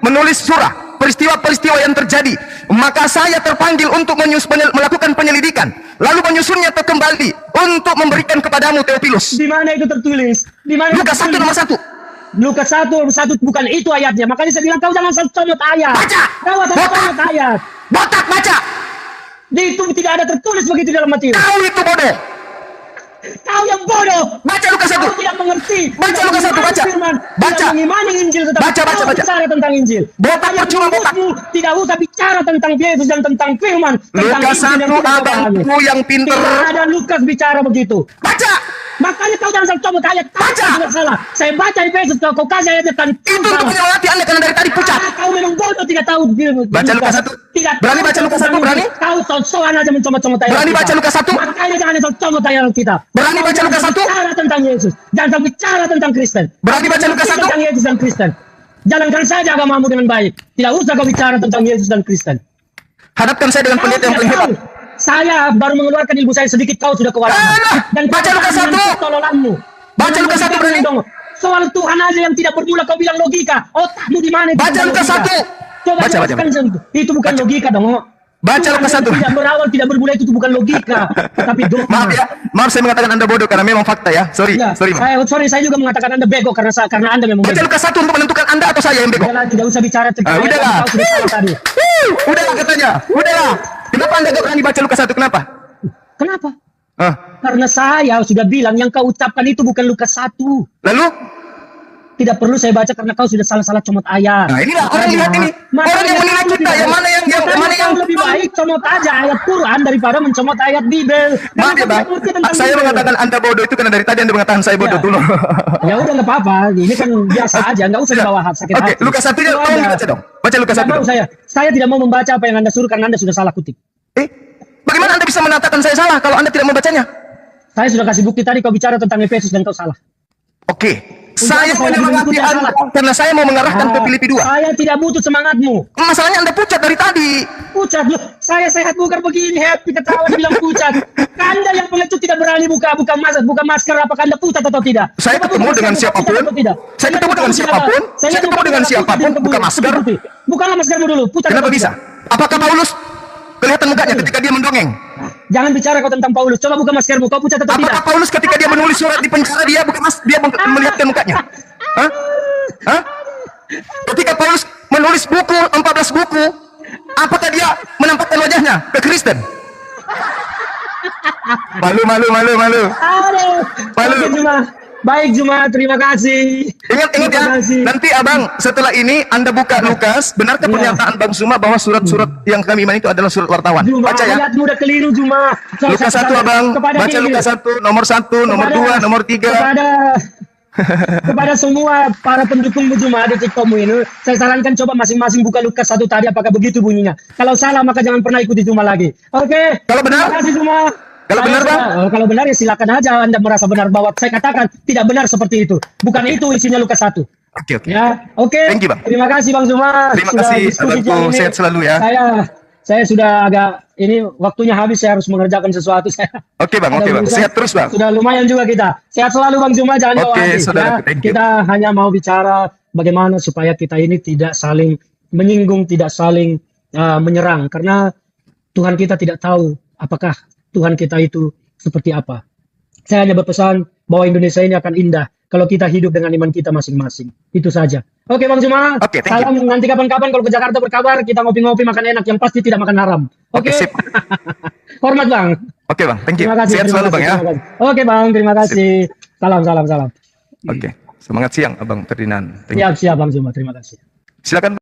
menulis surah peristiwa-peristiwa yang terjadi, maka saya terpanggil untuk melakukan penyelidikan, lalu menyusunnya kembali untuk memberikan kepadamu Teopilus. Di mana itu tertulis? Di mana? Lukas 1 nomor 1. Lukas 1 bukan itu ayatnya. Makanya saya bilang kau jangan comot ayat. Baca. Kau asal comot ayat. Botak, baca. Itu tidak ada tertulis begitu dalam Matius. Kau itu bodoh. Kau yang bodoh. Baca Lukas 1. Kau tidak mengerti. Baca Tidak Lukas 1, mengimani baca. firman, Baca. Tidak mengimani Injil, tetapi Baca, kau baca. bicara tentang Injil. Botak, Yang percuma, botak. mulutmu tidak usah bicara tentang Yesus dan tentang firman. Tentang Lukas Injil yang 1, tidak kau pahami. abangku yang pinter. Tidak ada Lukas bicara begitu. Baca. Makanya kau jangan comot ayat. Kau Baca. tidak salah. Saya baca Efesus, kau kasih ayatnya tadi. Itu untuk menyemangati Anda karena dari tadi pucat. Kau memang bodoh, tidak tahu. Baca Lukas 1. Tidak Berani tahu baca Lukas 1, tentang berani? Injil. Kau sok-sokan aja mencomot-comot ayat. Berani kita. baca Lukas 1? Makanya jangan comot ayat kita. Berani baca Lukas 1? Bicara tentang Yesus. Jangan bicara tentang Kristen. Berani baca Lukas 1? Tentang Yesus dan Kristen. Jalankan saja agamamu dengan baik. Tidak usah kau bicara tentang Yesus dan Kristen. Hadapkan saya dengan pendeta yang paling hebat. Saya baru mengeluarkan ilmu saya sedikit, kau sudah kewalahan. Alah, baca Lukas 1. Tololanmu. Baca Lukas 1 berani. Soal Tuhan aja yang tidak bermula kau bilang logika. Otakmu di mana? itu Baca bukan Lukas logika. 1. Coba Baca, jelaskan itu bukan logika dong. Baca Tuhan Lukas yang 1. Tidak berawal, tidak bermula itu bukan logika, tapi dogma. Maaf ya, maaf saya mengatakan Anda bodoh karena memang fakta ya. Sorry, Ya, sorry. Maaf. saya juga mengatakan Anda bego karena Anda memang Baca bego. Lukas 1 untuk menentukan Anda atau saya yang bego. Udahlah, tidak usah bicara tentang ayat Udahlah. yang kau sudah salah tadi. Udahlah katanya. Udahlah. Kenapa Anda gak berani baca Lukas 1? Kenapa? Kenapa? Hah? Karena saya sudah bilang yang kau ucapkan itu bukan Lukas 1. Lalu? Tidak perlu saya baca karena kau sudah salah-salah comot ayat. Nah, inilah orang lihat ini. Orang yang menilai kita, yang mana yang kau lebih baik comot aja ayat Quran daripada mencomot ayat Bible. Maaf ya Bang, saya mengatakan Anda bodoh itu karena dari tadi Anda mengatakan saya bodoh Ya. dulu. Ya udah nggak apa-apa. Ini kan biasa aja, nggak usah dibawa sakit Oke, hati. Lukas 1 nya Kalau tolong Anda- dibaca dong. Baca Lukas 1 Nggak mau dong. saya tidak mau membaca apa yang Anda suruh karena Anda sudah salah kutip. Bagaimana Anda bisa mengatakan saya salah kalau Anda tidak membacanya? Saya sudah kasih bukti tadi kau bicara tentang Efesus dan kau salah. Oke, saya saya menyemangati tidak Anda salah. karena saya mau mengarahkan ke Ah, Filipi 2. Saya tidak butuh semangatmu. Masalahnya Anda pucat dari tadi. Pucat loh. Saya sehat bukan begini, happy ketawa bilang pucat. Anda yang pengecut tidak berani buka masker, apakah Anda pucat atau tidak? Saya Coba ketemu buka dengan masker, siapapun. pucat atau tidak? Saya ketemu dengan siapapun. Saya ketemu dengan siapapun. Buka masker. Bukanlah maskermu dulu. Pucat Kenapa atau bisa? tidak? Apakah Paulus kelihatan mukanya ketika dia mendongeng? Jangan bicara kau tentang Paulus. Coba buka maskermu. Kau pucat atau tidak? Apakah Paulus ketika dia menulis surat di penjara dia melihatkan mukanya? Hah? Hah? Ketika Paulus menulis buku 14 buku, apakah dia menampakkan wajahnya ke Kristen? Malu. Aduh. Malu. Oke, cuma Baik Zuma, terima kasih. Ingat Terima ya, kasih. nanti abang setelah ini Anda buka Lukas, benarkah Iya. pernyataan Bang Zuma bahwa surat-surat yang kami iman itu adalah surat wartawan? Zuma, Baca ya. lihatmu udah keliru Zuma. Lukas 1 abang, kepada baca gini, Lukas 1, nomor 1, nomor 2, nomor 3. Kepada semua para pendukung Zuma di TikTokmu ini, saya sarankan coba masing-masing buka Lukas 1 tadi, apakah begitu bunyinya. Kalau salah maka jangan pernah ikuti Zuma lagi. Oke. Kalau benar? Terima kasih Zuma. Kalau benar, Bang? Kalau benar ya silakan aja Anda merasa benar bahwa saya katakan tidak benar seperti itu. Bukan itu isinya Lukas 1. Oke. Ya, oke. Thank you, Bang. Terima kasih Bang Zuma. Terima Sudah kasih, diskusi abangku. siang ini. Sehat selalu ya. Saya sudah agak ini waktunya habis, saya harus mengerjakan sesuatu saya. Oke Bang, oke Bang. Sehat terus Bang. Sudah lumayan juga kita. Sehat selalu Bang Zuma, jangan bawa Oke, hati. saudara, thank you. Kita hanya mau bicara bagaimana supaya kita ini tidak saling menyinggung, tidak saling menyerang, karena Tuhan kita tidak tahu apakah Tuhan kita itu seperti apa. Saya hanya berpesan bahwa Indonesia ini akan indah kalau kita hidup dengan iman kita masing-masing. Itu saja. Oke Bang Zuma, Oke, thank you. salam. Nanti kapan-kapan kalau ke Jakarta berkabar, kita ngopi-ngopi makan enak, yang pasti tidak makan haram. Oke. Oke, sip. Hormat Bang. Oke Bang, thank you. Terima kasih. Sehat terima selalu kasih, Bang ya. terima kasih. Oke Bang, terima kasih. Salam, salam, salam. Oke. Semangat siang Abang Ferdinand. Thank you. Siap, siap Bang Zuma, terima kasih. Silakan.